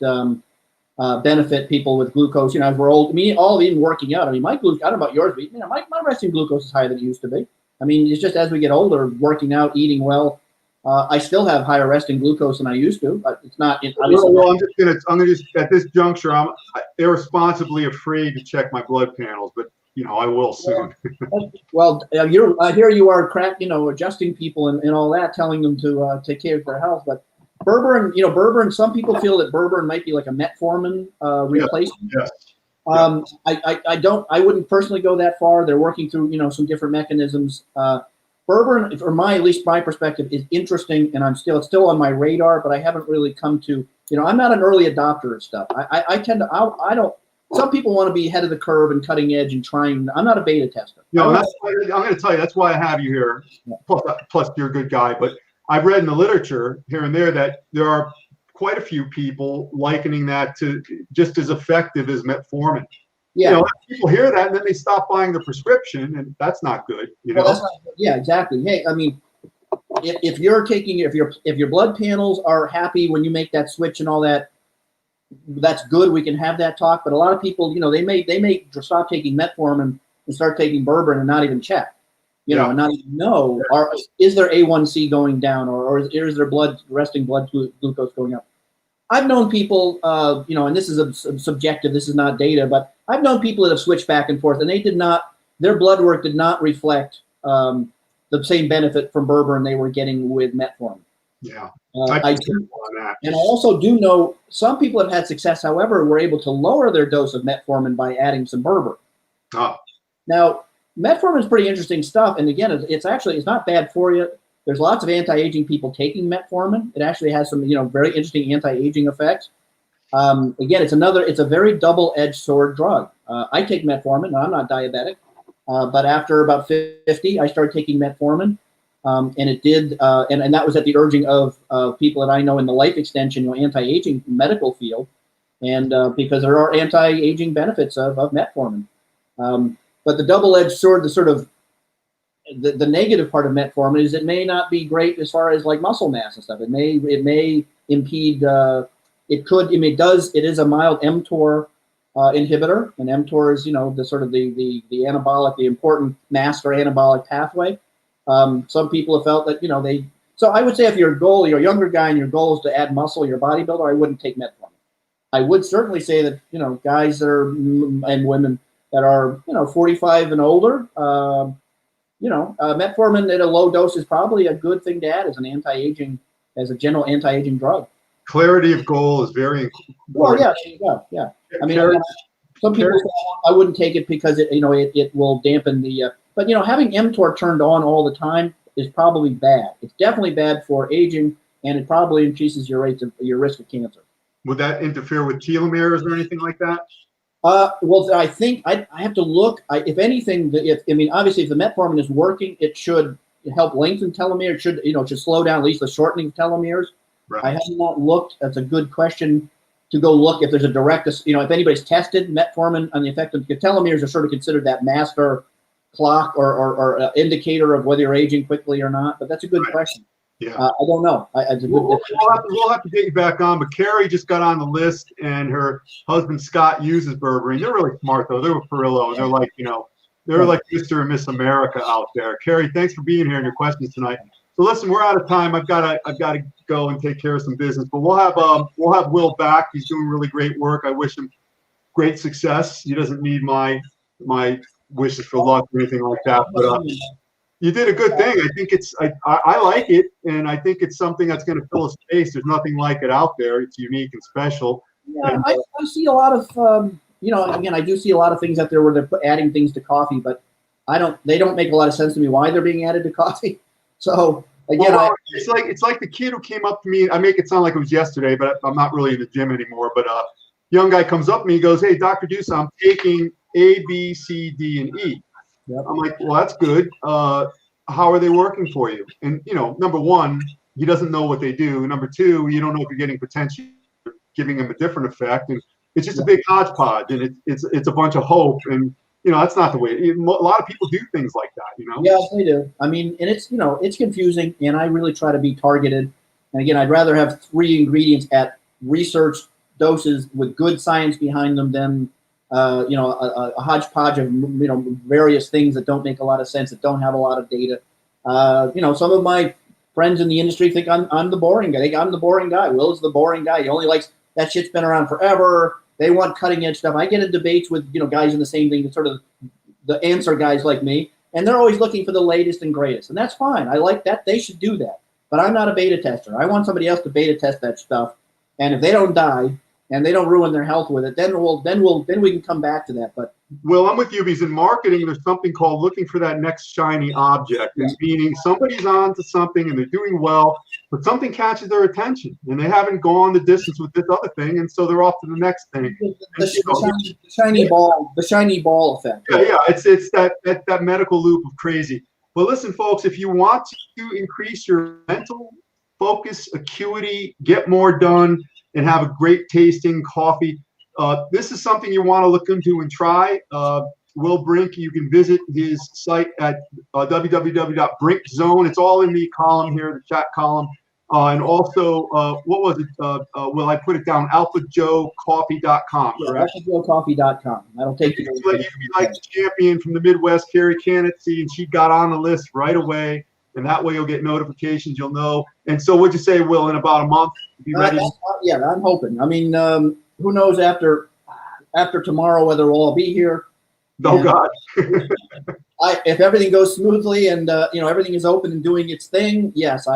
benefit people with glucose. As we're old, all even working out. My glucose, I don't know about yours, but my resting glucose is higher than it used to be. It's just as we get older, working out, eating well, I still have higher resting glucose than I used to. But it's not. Well, I'm gonna just at this juncture, I'm irresponsibly afraid to check my blood panels, but I will soon. Well, here you are, adjusting people and all that, telling them to take care of their health. But berberine, some people feel that berberine might be like a metformin replacement. Yes. I wouldn't personally go that far. They're working through, some different mechanisms. Berberine, from at least my perspective, is interesting, and it's still on my radar, but I haven't really come to, I'm not an early adopter of stuff. I tend to, I don't. Some people want to be ahead of the curve and cutting edge and trying. I'm not a beta tester. I'm going to tell you, that's why I have you here. Plus, you're a good guy. But I've read in the literature here and there that there are quite a few people likening that to just as effective as metformin. Yeah. People hear that and then they stop buying the prescription, and that's not good. Well, that's not good. Yeah, exactly. Hey, if you're taking, if your blood panels are happy when you make that switch and all that, that's good. We can have that talk. But a lot of people, they may stop taking metformin and start taking berberine and not even check, and not even know, is their A1C going down, or is their resting blood glucose going up? I've known people, and this is subjective, this is not data, but I've known people that have switched back and forth, and their blood work did not reflect the same benefit from berberine they were getting with metformin. Yeah. I do, and I also do know some people have had success, however, were able to lower their dose of metformin by adding some berberine. Oh. Now, metformin is pretty interesting stuff, and again, it's not bad for you. There's lots of anti-aging people taking metformin. It actually has some, very interesting anti-aging effects. Again, it's a very double-edged sword drug. I take metformin. Now, I'm not diabetic, but after about 50, I started taking metformin. And it did, and that was at the urging of people that I know in the life extension, anti-aging medical field, and because there are anti-aging benefits of metformin. But the double-edged sword, the sort of the negative part of metformin is it may not be great as far as like muscle mass and stuff. It may impede. It is a mild mTOR inhibitor, and mTOR is, the sort of the anabolic, the important master anabolic pathway. Some people have felt that, so I would say if you're a younger guy and your goal is to add muscle, you're a bodybuilder, I wouldn't take metformin. I would certainly say that, guys that are, and women that are, 45 and older, metformin at a low dose is probably a good thing to add as an anti-aging, as a general anti-aging drug. Clarity of goal is very important. Well, yeah, there you go. Yeah. I mean, some people say I wouldn't take it because it will dampen the, but having mTOR turned on all the time is probably bad. It's definitely bad for aging, and it probably increases your risk of cancer. Would that interfere with telomeres or anything like that? Well, I think I have to look. If anything, obviously, if the metformin is working, it should help lengthen telomeres. It should slow down at least the shortening of telomeres. Right. I have not looked. That's a good question to go look if there's a direct. If anybody's tested metformin on the effect of telomeres, are sort of considered that master clock or indicator of whether you're aging quickly or not. But that's a good question. Yeah, I don't know. We'll have to get you back on. But Carrie just got on the list, and her husband Scott uses berberine. They're really smart though. They're with Perillo, and they're like they're like Mr. and Miss America out there. Carrie, thanks for being here and your questions tonight. So listen, we're out of time. I've got to go and take care of some business. But we'll have Will back. He's doing really great work. I wish him great success. He doesn't need my wishes for luck or anything like that. But you did a good thing. I think I like it, and I think it's something that's going to fill a space. There's nothing like it out there. It's unique and special. Yeah, and, I see a lot of again, I do see a lot of things out there where they're adding things to coffee, but they don't make a lot of sense to me why they're being added to coffee. So again, it's like the kid who came up to me. I make it sound like it was yesterday, but I'm not really in the gym anymore. But young guy comes up to me, he goes, "Hey, Dr. Deuce, I'm taking A, B, C, D, and E." Yep. I'm like, "Well, that's good. How are they working for you?" And number one, he doesn't know what they do. Number two, you don't know if you're getting potential, giving him a different effect, and it's just a big hodgepodge, and it's a bunch of hope, and that's not the way. A lot of people do things like that, Yes, they do. I mean, and it's confusing, and I really try to be targeted. And again, I'd rather have 3 ingredients at research doses with good science behind them than a hodgepodge of various things that don't make a lot of sense, that don't have a lot of data. Some of my friends in the industry think I'm the boring guy. I'm the boring guy. Will is the boring guy. He only likes that shit's been around forever. They want cutting edge stuff. I get in debates with guys in the same thing, sort of the answer guys like me, and they're always looking for the latest and greatest, and that's fine. I like that. They should do that. But I'm not a beta tester. I want somebody else to beta test that stuff, and if they don't die and they don't ruin their health with it, then we can come back to that. But Well, I'm with you because in marketing, there's something called looking for that next shiny object, and meaning somebody's on to something and they're doing well, but something catches their attention and they haven't gone the distance with this other thing, and so they're off to the next thing. The shiny ball effect. Yeah, it's that medical loop of crazy. Well, listen, folks, if you want to increase your mental focus, acuity, get more done, and have a great tasting coffee, this is something you want to look into and try. Will Brink, you can visit his site at www.brinkzone. It's all in the column here, the chat column. And also, what was it? Will I put it down? AlphaJoeCoffee.com. Yeah, AlphaJoeCoffee.com. That'll take you. You'd be like the champion from the Midwest, Carrie Canetzy, and she got on the list right away. And that way you'll get notifications, you'll know. And so what'd you say, Will, in about a month? Be ready? Yeah, I'm hoping. I mean, who knows after tomorrow whether we'll all be here. Oh, God. If everything goes smoothly and everything is open and doing its thing, yes,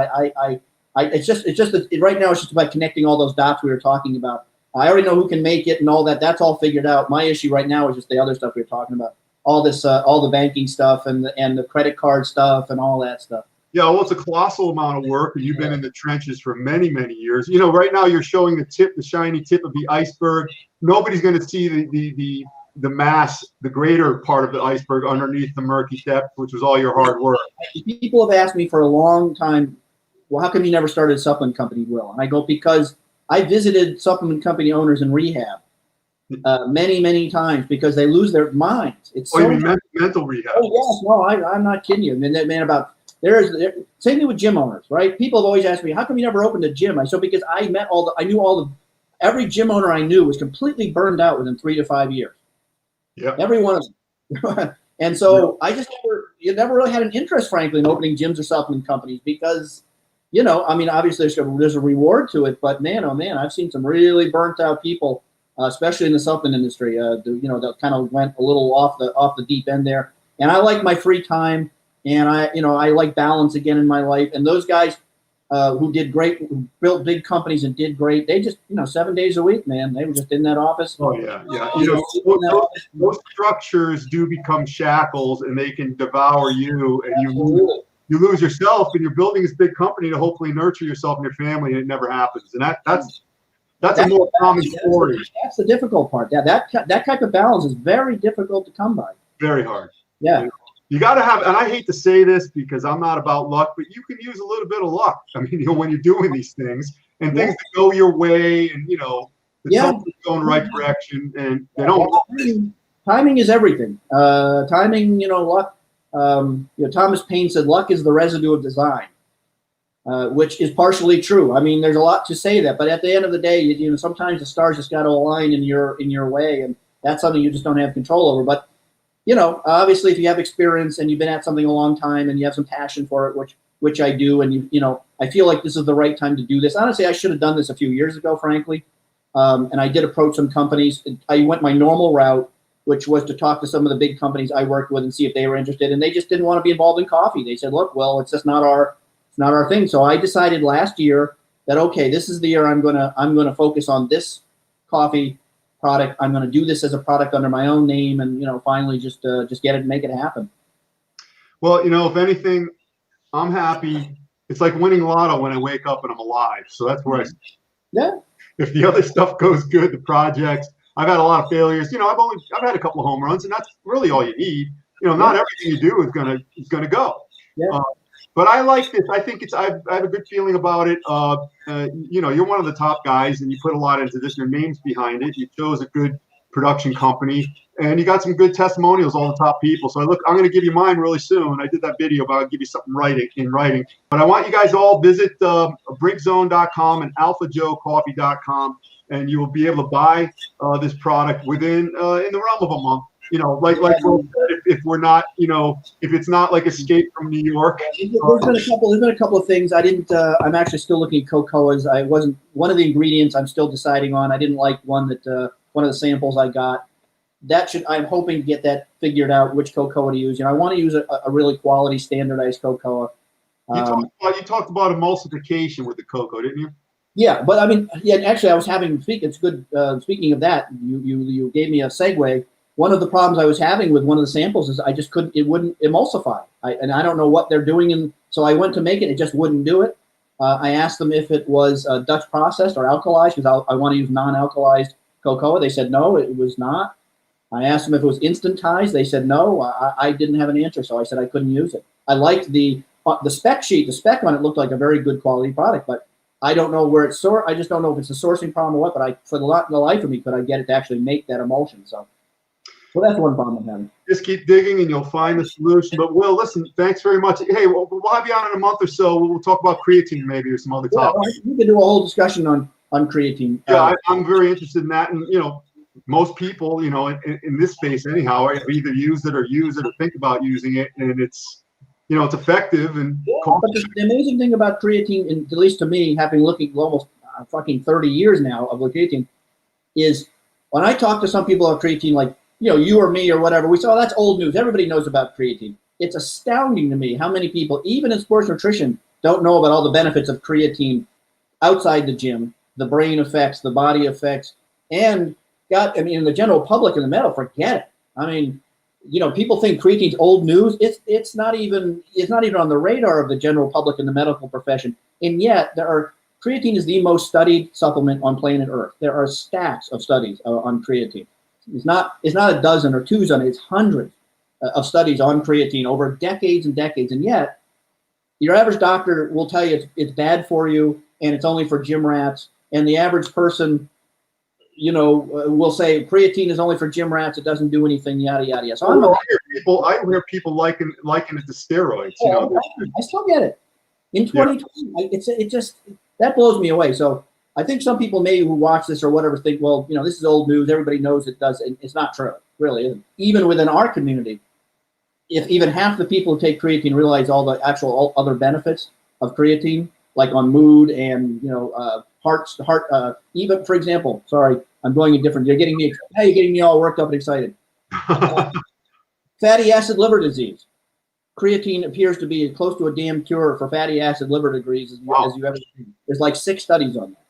it's just that right now it's just about connecting all those dots we were talking about. I already know who can make it and all that. That's all figured out. My issue right now is just the other stuff we were talking about. All this, all the banking stuff and the credit card stuff and all that stuff. Yeah, well, it's a colossal amount of work, and you've been in the trenches for many, many years. Right now you're showing the shiny tip of the iceberg. Nobody's going to see the mass, the greater part of the iceberg underneath the murky depth, which was all your hard work. People have asked me for a long time, well, how come you never started a supplement company, Will? And I go, because I visited supplement company owners in rehab many, many times because they lose their minds. It's you mean mental rehab? Oh, yes. No, I'm not kidding you. I mean, same thing with gym owners, right? People have always asked me, how come you never opened a gym? I said, because I knew all every gym owner I knew was completely burned out within 3 to 5 years. Yeah. Every one of them. And so I just never really had an interest, frankly, in opening gyms or supplement companies because, you know, I mean, obviously there's a reward to it, but man, oh man, I've seen some really burnt out people, especially in the supplement industry, you know, that kind of went a little off the deep end there. And I like my free time, and I like balance again in my life. And those guys who did great, who built big companies and did great, they just, 7 days a week, man, they were just in that office. Oh yeah, yeah. Those structures do become shackles, and they can devour you, and you lose yourself, and you're building this big company to hopefully nurture yourself and your family, and it never happens. And that's a more common story. That's the difficult part. That type of balance is very difficult to come by. Very hard. Yeah. You got to have, and I hate to say this because I'm not about luck, but you can use a little bit of luck. I mean, when you're doing these things and things that go your way, and the company's going the right direction, and they don't. Timing is everything. Timing, luck. Thomas Paine said, "Luck is the residue of design," which is partially true. I mean, there's a lot to say that, but at the end of the day, sometimes the stars just got to align in your way, and that's something you just don't have control over. But obviously, if you have experience and you've been at something a long time and you have some passion for it, which I do, and I feel like this is the right time to do this. Honestly, I should have done this a few years ago, frankly. And I did approach some companies. I went my normal route, which was to talk to some of the big companies I worked with and see if they were interested. And they just didn't want to be involved in coffee. They said, "Look, well, it's just not our thing." So I decided last year that, okay, this is the year I'm gonna focus on this coffee product. I'm going to do this as a product under my own name, and finally just get it and make it happen. Well, if anything, I'm happy. It's like winning lotto when I wake up and I'm alive. So that's where if the other stuff goes good, the projects, I've had a lot of failures. I've had a couple of home runs, and that's really all you need. Not everything you do is gonna go. Yeah. But I like this. I think I have a good feeling about it. You're one of the top guys, and you put a lot into this. Your name's behind it. You chose a good production company, and you got some good testimonials, all the top people. So I'm going to give you mine really soon. I did that video, but I'll give you something in writing. But I want you guys all visit brinkzone.com and alphajoecoffee.com, and you will be able to buy this product within in the realm of a month. Like Will said, if we're not, if it's not like Escape from New York. There's been a couple of things. I didn't. I'm actually still looking at cocoas. I wasn't one of the ingredients. I'm still deciding on. I didn't like one of the samples I got. I'm hoping to get that figured out, which cocoa to use. I want to use a really quality standardized cocoa. You talked about emulsification with the cocoa, didn't you? Yeah, but I mean, actually, I was having. It's good. Speaking of that, you gave me a segue. One of the problems I was having with one of the samples is I just couldn't, it wouldn't emulsify. And I don't know what they're doing. And so I went to make it, it just wouldn't do it. I asked them if it was Dutch processed or alkalized, because I want to use non-alkalized cocoa. They said no, it was not. I asked them if it was instantized. They said no. I didn't have an answer, so I said I couldn't use it. I liked the spec sheet. The spec on it looked like a very good quality product, but I don't know where it's sourced. I just don't know if it's a sourcing problem or what, but for the life of me, could I get it to actually make that emulsion? So that's one problem I'm having. Just keep digging and you'll find the solution. But Will, listen, thanks very much. Hey, we'll have you on in a month or so. We'll talk about creatine maybe or some other topics. We can do a whole discussion on creatine. Yeah, I'm very interested in that. And, most people, in this space anyhow, have either used it or use it or think about using it. And it's, it's effective. And but the amazing thing about creatine, and at least to me, having looking almost fucking 30 years now of creatine, is when I talk to some people about creatine, like, you or me or whatever, we say, oh, that's old news. Everybody knows about creatine. It's astounding to me how many people, even in sports nutrition, don't know about all the benefits of creatine outside the gym, the brain effects, the body effects, and the general public in the medical, forget it. I mean, people think creatine's old news. It's not even on the radar of the general public in the medical profession. And yet creatine is the most studied supplement on planet Earth. There are stacks of studies on creatine. It's not a dozen or two on it. It's hundreds of studies on creatine over decades and decades. And yet, your average doctor will tell you it's bad for you and it's only for gym rats. And the average person, will say creatine is only for gym rats. It doesn't do anything, yada, yada, yada. So I hear people liken it to steroids. I still get it. In 2020, it just that blows me away. So I think some people maybe who watch this or whatever think, well, this is old news. Everybody knows it does. And it's not true. It really isn't. Even within our community, if even half the people who take creatine realize all the all other benefits of creatine, like on mood and heart, even for example, sorry, I'm going a different. You're getting me all worked up and excited. Fatty acid liver disease. Creatine appears to be close to a damn cure for fatty acid liver disease as you ever seen. There's like 6 studies on that.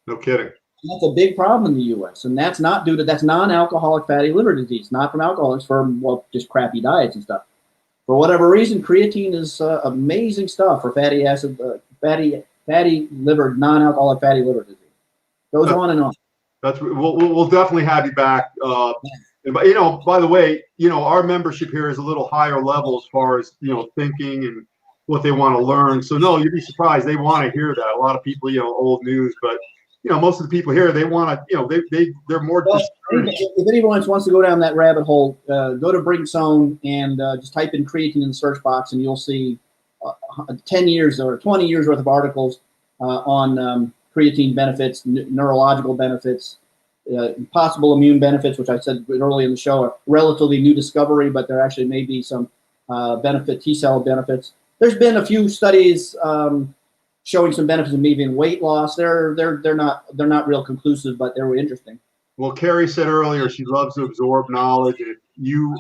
No kidding. And that's a big problem in the U.S. And that's not that's non-alcoholic fatty liver disease, not from alcoholics, from just crappy diets and stuff. For whatever reason, creatine is amazing stuff for fatty acid, fatty liver, non-alcoholic fatty liver disease. Goes on and on. We'll definitely have you back. But by the way, our membership here is a little higher level as far as thinking and what they want to learn. So no, you'd be surprised. They want to hear that. A lot of people, old news, but most of the people here, they want to, they're more. Well, if anyone wants to go down that rabbit hole, go to Brink's Own and just type in creatine in the search box, and you'll see 10 years or 20 years worth of articles on creatine benefits, neurological benefits, possible immune benefits, which I said early in the show are relatively new discovery, but there actually may be some T-cell benefits. There's been a few studies showing some benefits of maybe in weight loss. They're not real conclusive, but they were interesting. Well, Carrie said earlier she loves to absorb knowledge. And if you,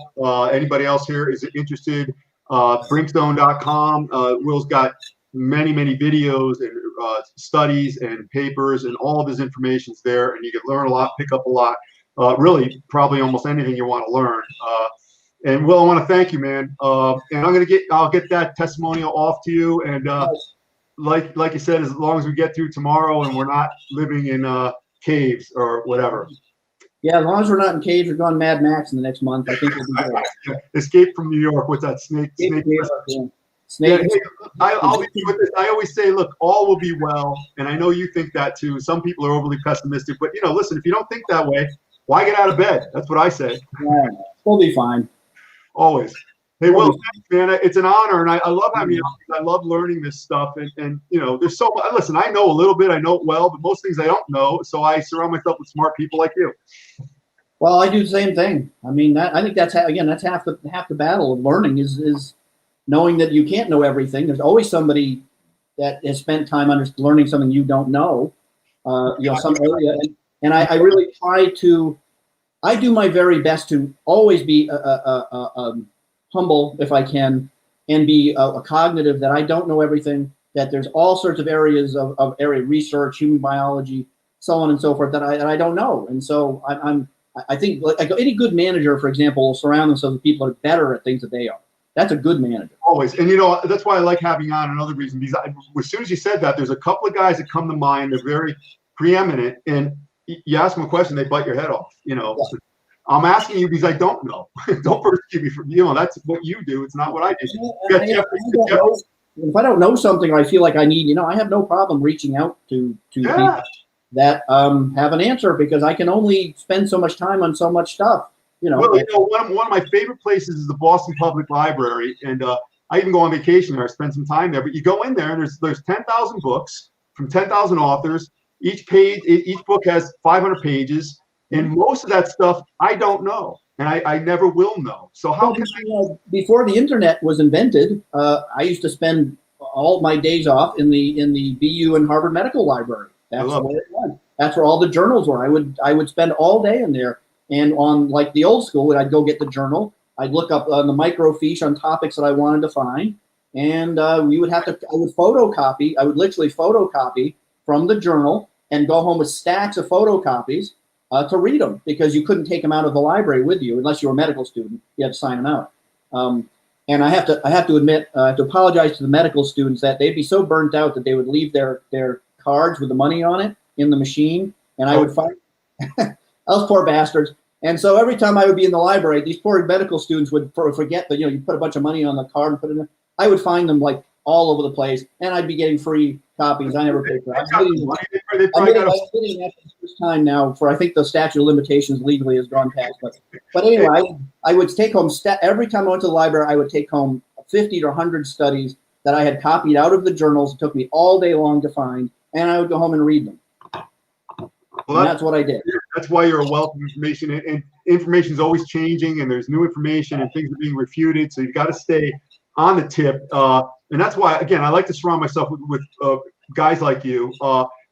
anybody else here is interested, brinkzone.com. Will's got many videos and studies and papers, and all of his information's there, and you can learn a lot, pick up a lot. Really, probably almost anything you want to learn. And Will, I want to thank you, man. And I'll get that testimonial off to you. And like you said, as long as we get through tomorrow and we're not living in caves or whatever. Yeah, as long as we're not in caves or going Mad Max in the next month, I think we'll be good. Escape from New York. What's that? Snake. Yeah, hey, I'll leave you with this. I always say, look, all will be well, and I know you think that too. Some people are overly pessimistic, but listen, if you don't think that way, why get out of bed? That's what I say. Yeah, we'll be fine. Always. Hey, Will, thanks, man. It's an honor, and I love having you on. I love learning this stuff, and there's so much. Listen, I know a little bit, I know it well, but most things I don't know, so I surround myself with smart people like you. Well, I do the same thing. I mean, I think that's half the battle of learning is knowing that you can't know everything. There's always somebody that has spent time learning something you don't know, some area. And I really try to, I do my very best to always be humble if I can, and be cognitive that I don't know everything, that there's all sorts of areas of area research, human biology, so on and so forth that I don't know. And so I think like any good manager, for example, will surround themselves with people that are better at things that they are. That's a good manager. Always. And that's why I like having on another reason, because as soon as you said that, there's a couple of guys that come to mind. They're very preeminent, and you ask them a question, they bite your head off. Yeah. I'm asking you because I don't know. Don't persecute me for, that's what you do. It's not what I do. If I don't know something or I feel like I need, I have no problem reaching out to people that have an answer, because I can only spend so much time on so much stuff. Well, one of my favorite places is the Boston Public Library, and I even go on vacation there. I spend some time there. But you go in there, and there's 10,000 books from 10,000 authors. Each book has 500 pages, and most of that stuff I don't know, and I never will know. So how can before the internet was invented, I used to spend all my days off in the BU and Harvard Medical Library. That's where it was. That's where all the journals were. I would spend all day in there. And on like the old school, I'd go get the journal. I'd look up on the microfiche on topics that I wanted to find. And I would photocopy. I would literally photocopy from the journal and go home with stacks of photocopies to read them, because you couldn't take them out of the library with you unless you were a medical student. You had to sign them out. And I have to admit, I have to apologize to the medical students that they'd be so burnt out that they would leave their cards with the money on it in the machine. And I would find those poor bastards. And so every time I would be in the library, these poor medical students would forget that, you put a bunch of money on the card and put it in there. I would find them like all over the place, and I'd be getting free copies. I never paid for it. I'm getting after the first time now, for I think the statute of limitations legally has gone past. But anyway, I would take home, every time I went to the library, I would take home 50 to 100 studies that I had copied out of the journals. It took me all day long to find, and I would go home and read them. Well, and that's what I did. That's why you're a wealth of information, and information is always changing, and there's new information, and things are being refuted. So you've got to stay on the tip. And that's why, again, I like to surround myself with guys like you.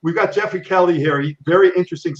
We've got Jeffrey Kelly here. He's very interesting.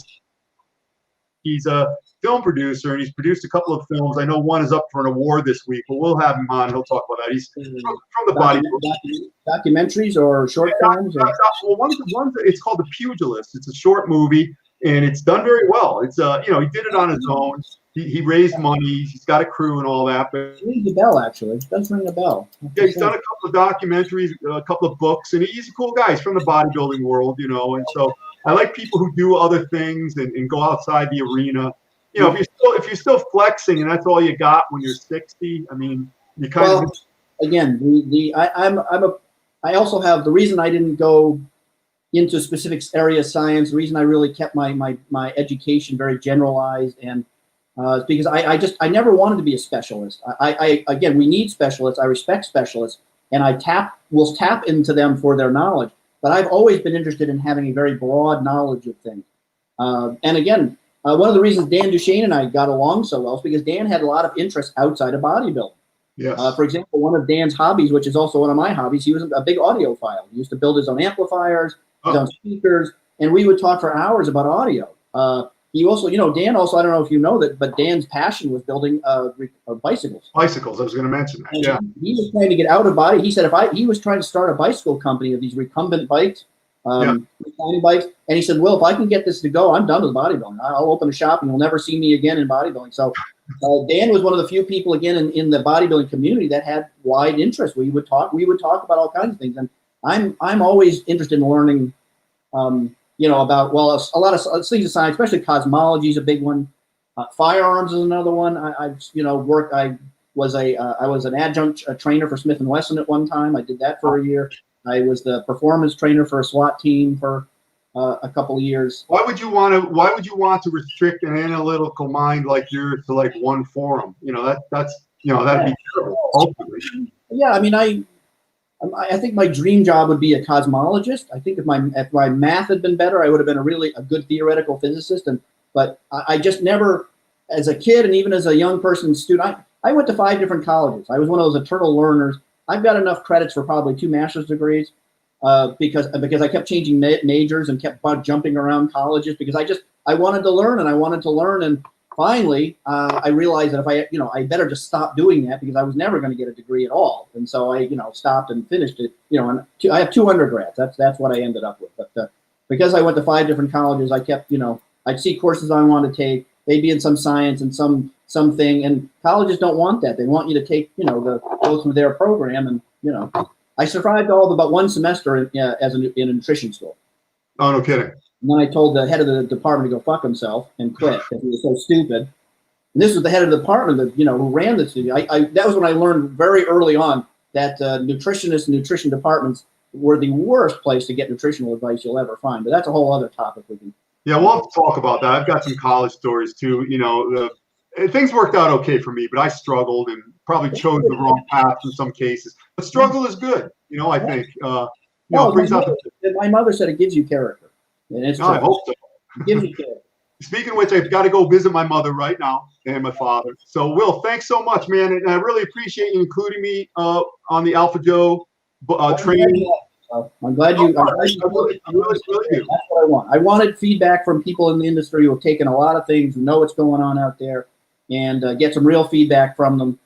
He's a film producer, and he's produced a couple of films. I know one is up for an award this week, but we'll have him on. He'll talk about that. He's from the bodybuilding. Documentaries or short films? Well, one's it's called The Pugilist. It's a short movie, and it's done very well. It's you know, he did it on his own. He raised money. He's got a crew and all that. But it rings the bell, actually. It does ring the bell. yeah, he's done a couple of documentaries, a couple of books, and he's a cool guy. He's from the bodybuilding world, you know, and so I like people who do other things and go outside the arena. You know, if you're still flexing and that's all you got when you're 60, I mean, you kind of. Again, I also have the reason I didn't go into specific area of science. The reason I really kept my education very generalized and because I never wanted to be a specialist. Again, we need specialists. I respect specialists, and will tap into them for their knowledge. But I've always been interested in having a very broad knowledge of things. And again, one of the reasons Dan Duchesne and I got along so well is because Dan had a lot of interest outside of bodybuilding. Yes. For example, one of Dan's hobbies, which is also one of my hobbies, he was a big audiophile. He used to build his own amplifiers, his own speakers, and we would talk for hours about audio. He also, you know, Dan also, I don't know if you know that, but Dan's passion was building bicycles. Bicycles, I was going to mention that, yeah. He was trying to get out of body. He said he was trying to start a bicycle company of these recumbent bikes, reclining bikes, and he said, Will, if I can get this to go, I'm done with bodybuilding. I'll open a shop and you'll never see me again in bodybuilding. So Dan was one of the few people, again, in the bodybuilding community that had wide interest. We would talk about all kinds of things. And I'm always interested in learning, you know, about, well, a lot of things of science, especially cosmology is a big one. Firearms is another one. I was an adjunct trainer for Smith & Wesson at one time. I did that for a year. I was the performance trainer for a SWAT team for a couple of years. Why would you want to restrict an analytical mind like yours to like one forum? You know, that'd be terrible. Ultimately. Yeah, I mean, I think my dream job would be a cosmologist. I think if my math had been better, I would have been a good theoretical physicist. But I just never, as a kid and even as a young person, student, I went to 5 different colleges. I was one of those eternal learners. I've got enough credits for probably 2 master's degrees because I kept changing majors and kept jumping around colleges because I wanted to learn and finally, I realized that if I better just stop doing that because I was never going to get a degree at all. And so I, stopped and finished it, and I have 2 undergrads. That's what I ended up with. But because I went to 5 different colleges, I kept, I'd see courses I wanted to take. They'd be in some science and something. And colleges don't want that. They want you to take, go through their program. And, I survived all but 1 semester in a nutrition school. Oh, no kidding. And then I told the head of the department to go fuck himself and quit because he was so stupid. And this was the head of the department that, who ran the studio. That was when I learned very early on that nutritionists and nutrition departments were the worst place to get nutritional advice you'll ever find. But that's a whole other topic we can. Yeah, we'll have to talk about that. I've got some college stories too. Things worked out okay for me, but I struggled and probably chose the wrong path in some cases. But struggle is good, I think. It brings out my mother said it gives you character. And it's I hope so. It gives you character. Speaking of which, I've got to go visit my mother right now and my father. So, Will, thanks so much, man. And I really appreciate you including me on the AlphaJoe training. I'm glad you. I really do. That's what I want. I wanted feedback from people in the industry who have taken a lot of things, who know what's going on out there, and get some real feedback from them,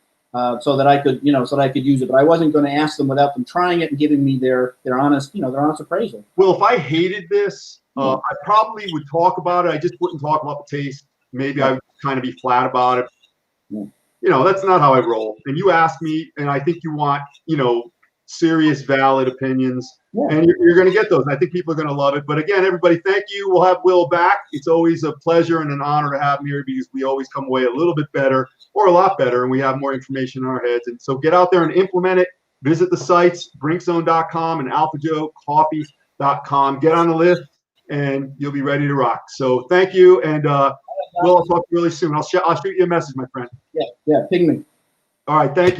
so that I could, use it. But I wasn't going to ask them without them trying it and giving me their honest, their honest appraisal. Well, if I hated this, I probably would talk about it. I just wouldn't talk about the taste. Maybe I would kind of be flat about it. Yeah. That's not how I roll. And you asked me, and I think you want, serious, valid opinions, and you're going to get those. And I think people are going to love it. But again, everybody, thank you. We'll have Will back. It's always a pleasure and an honor to have him here because we always come away a little bit better or a lot better, and we have more information in our heads. And so get out there and implement it. Visit the sites, brinkzone.com and alphajoecoffee.com. Get on the list, and you'll be ready to rock. So thank you, and Will, I'll talk to you really soon. I'll shoot you a message, my friend. Yeah, ping me. All right, thank you.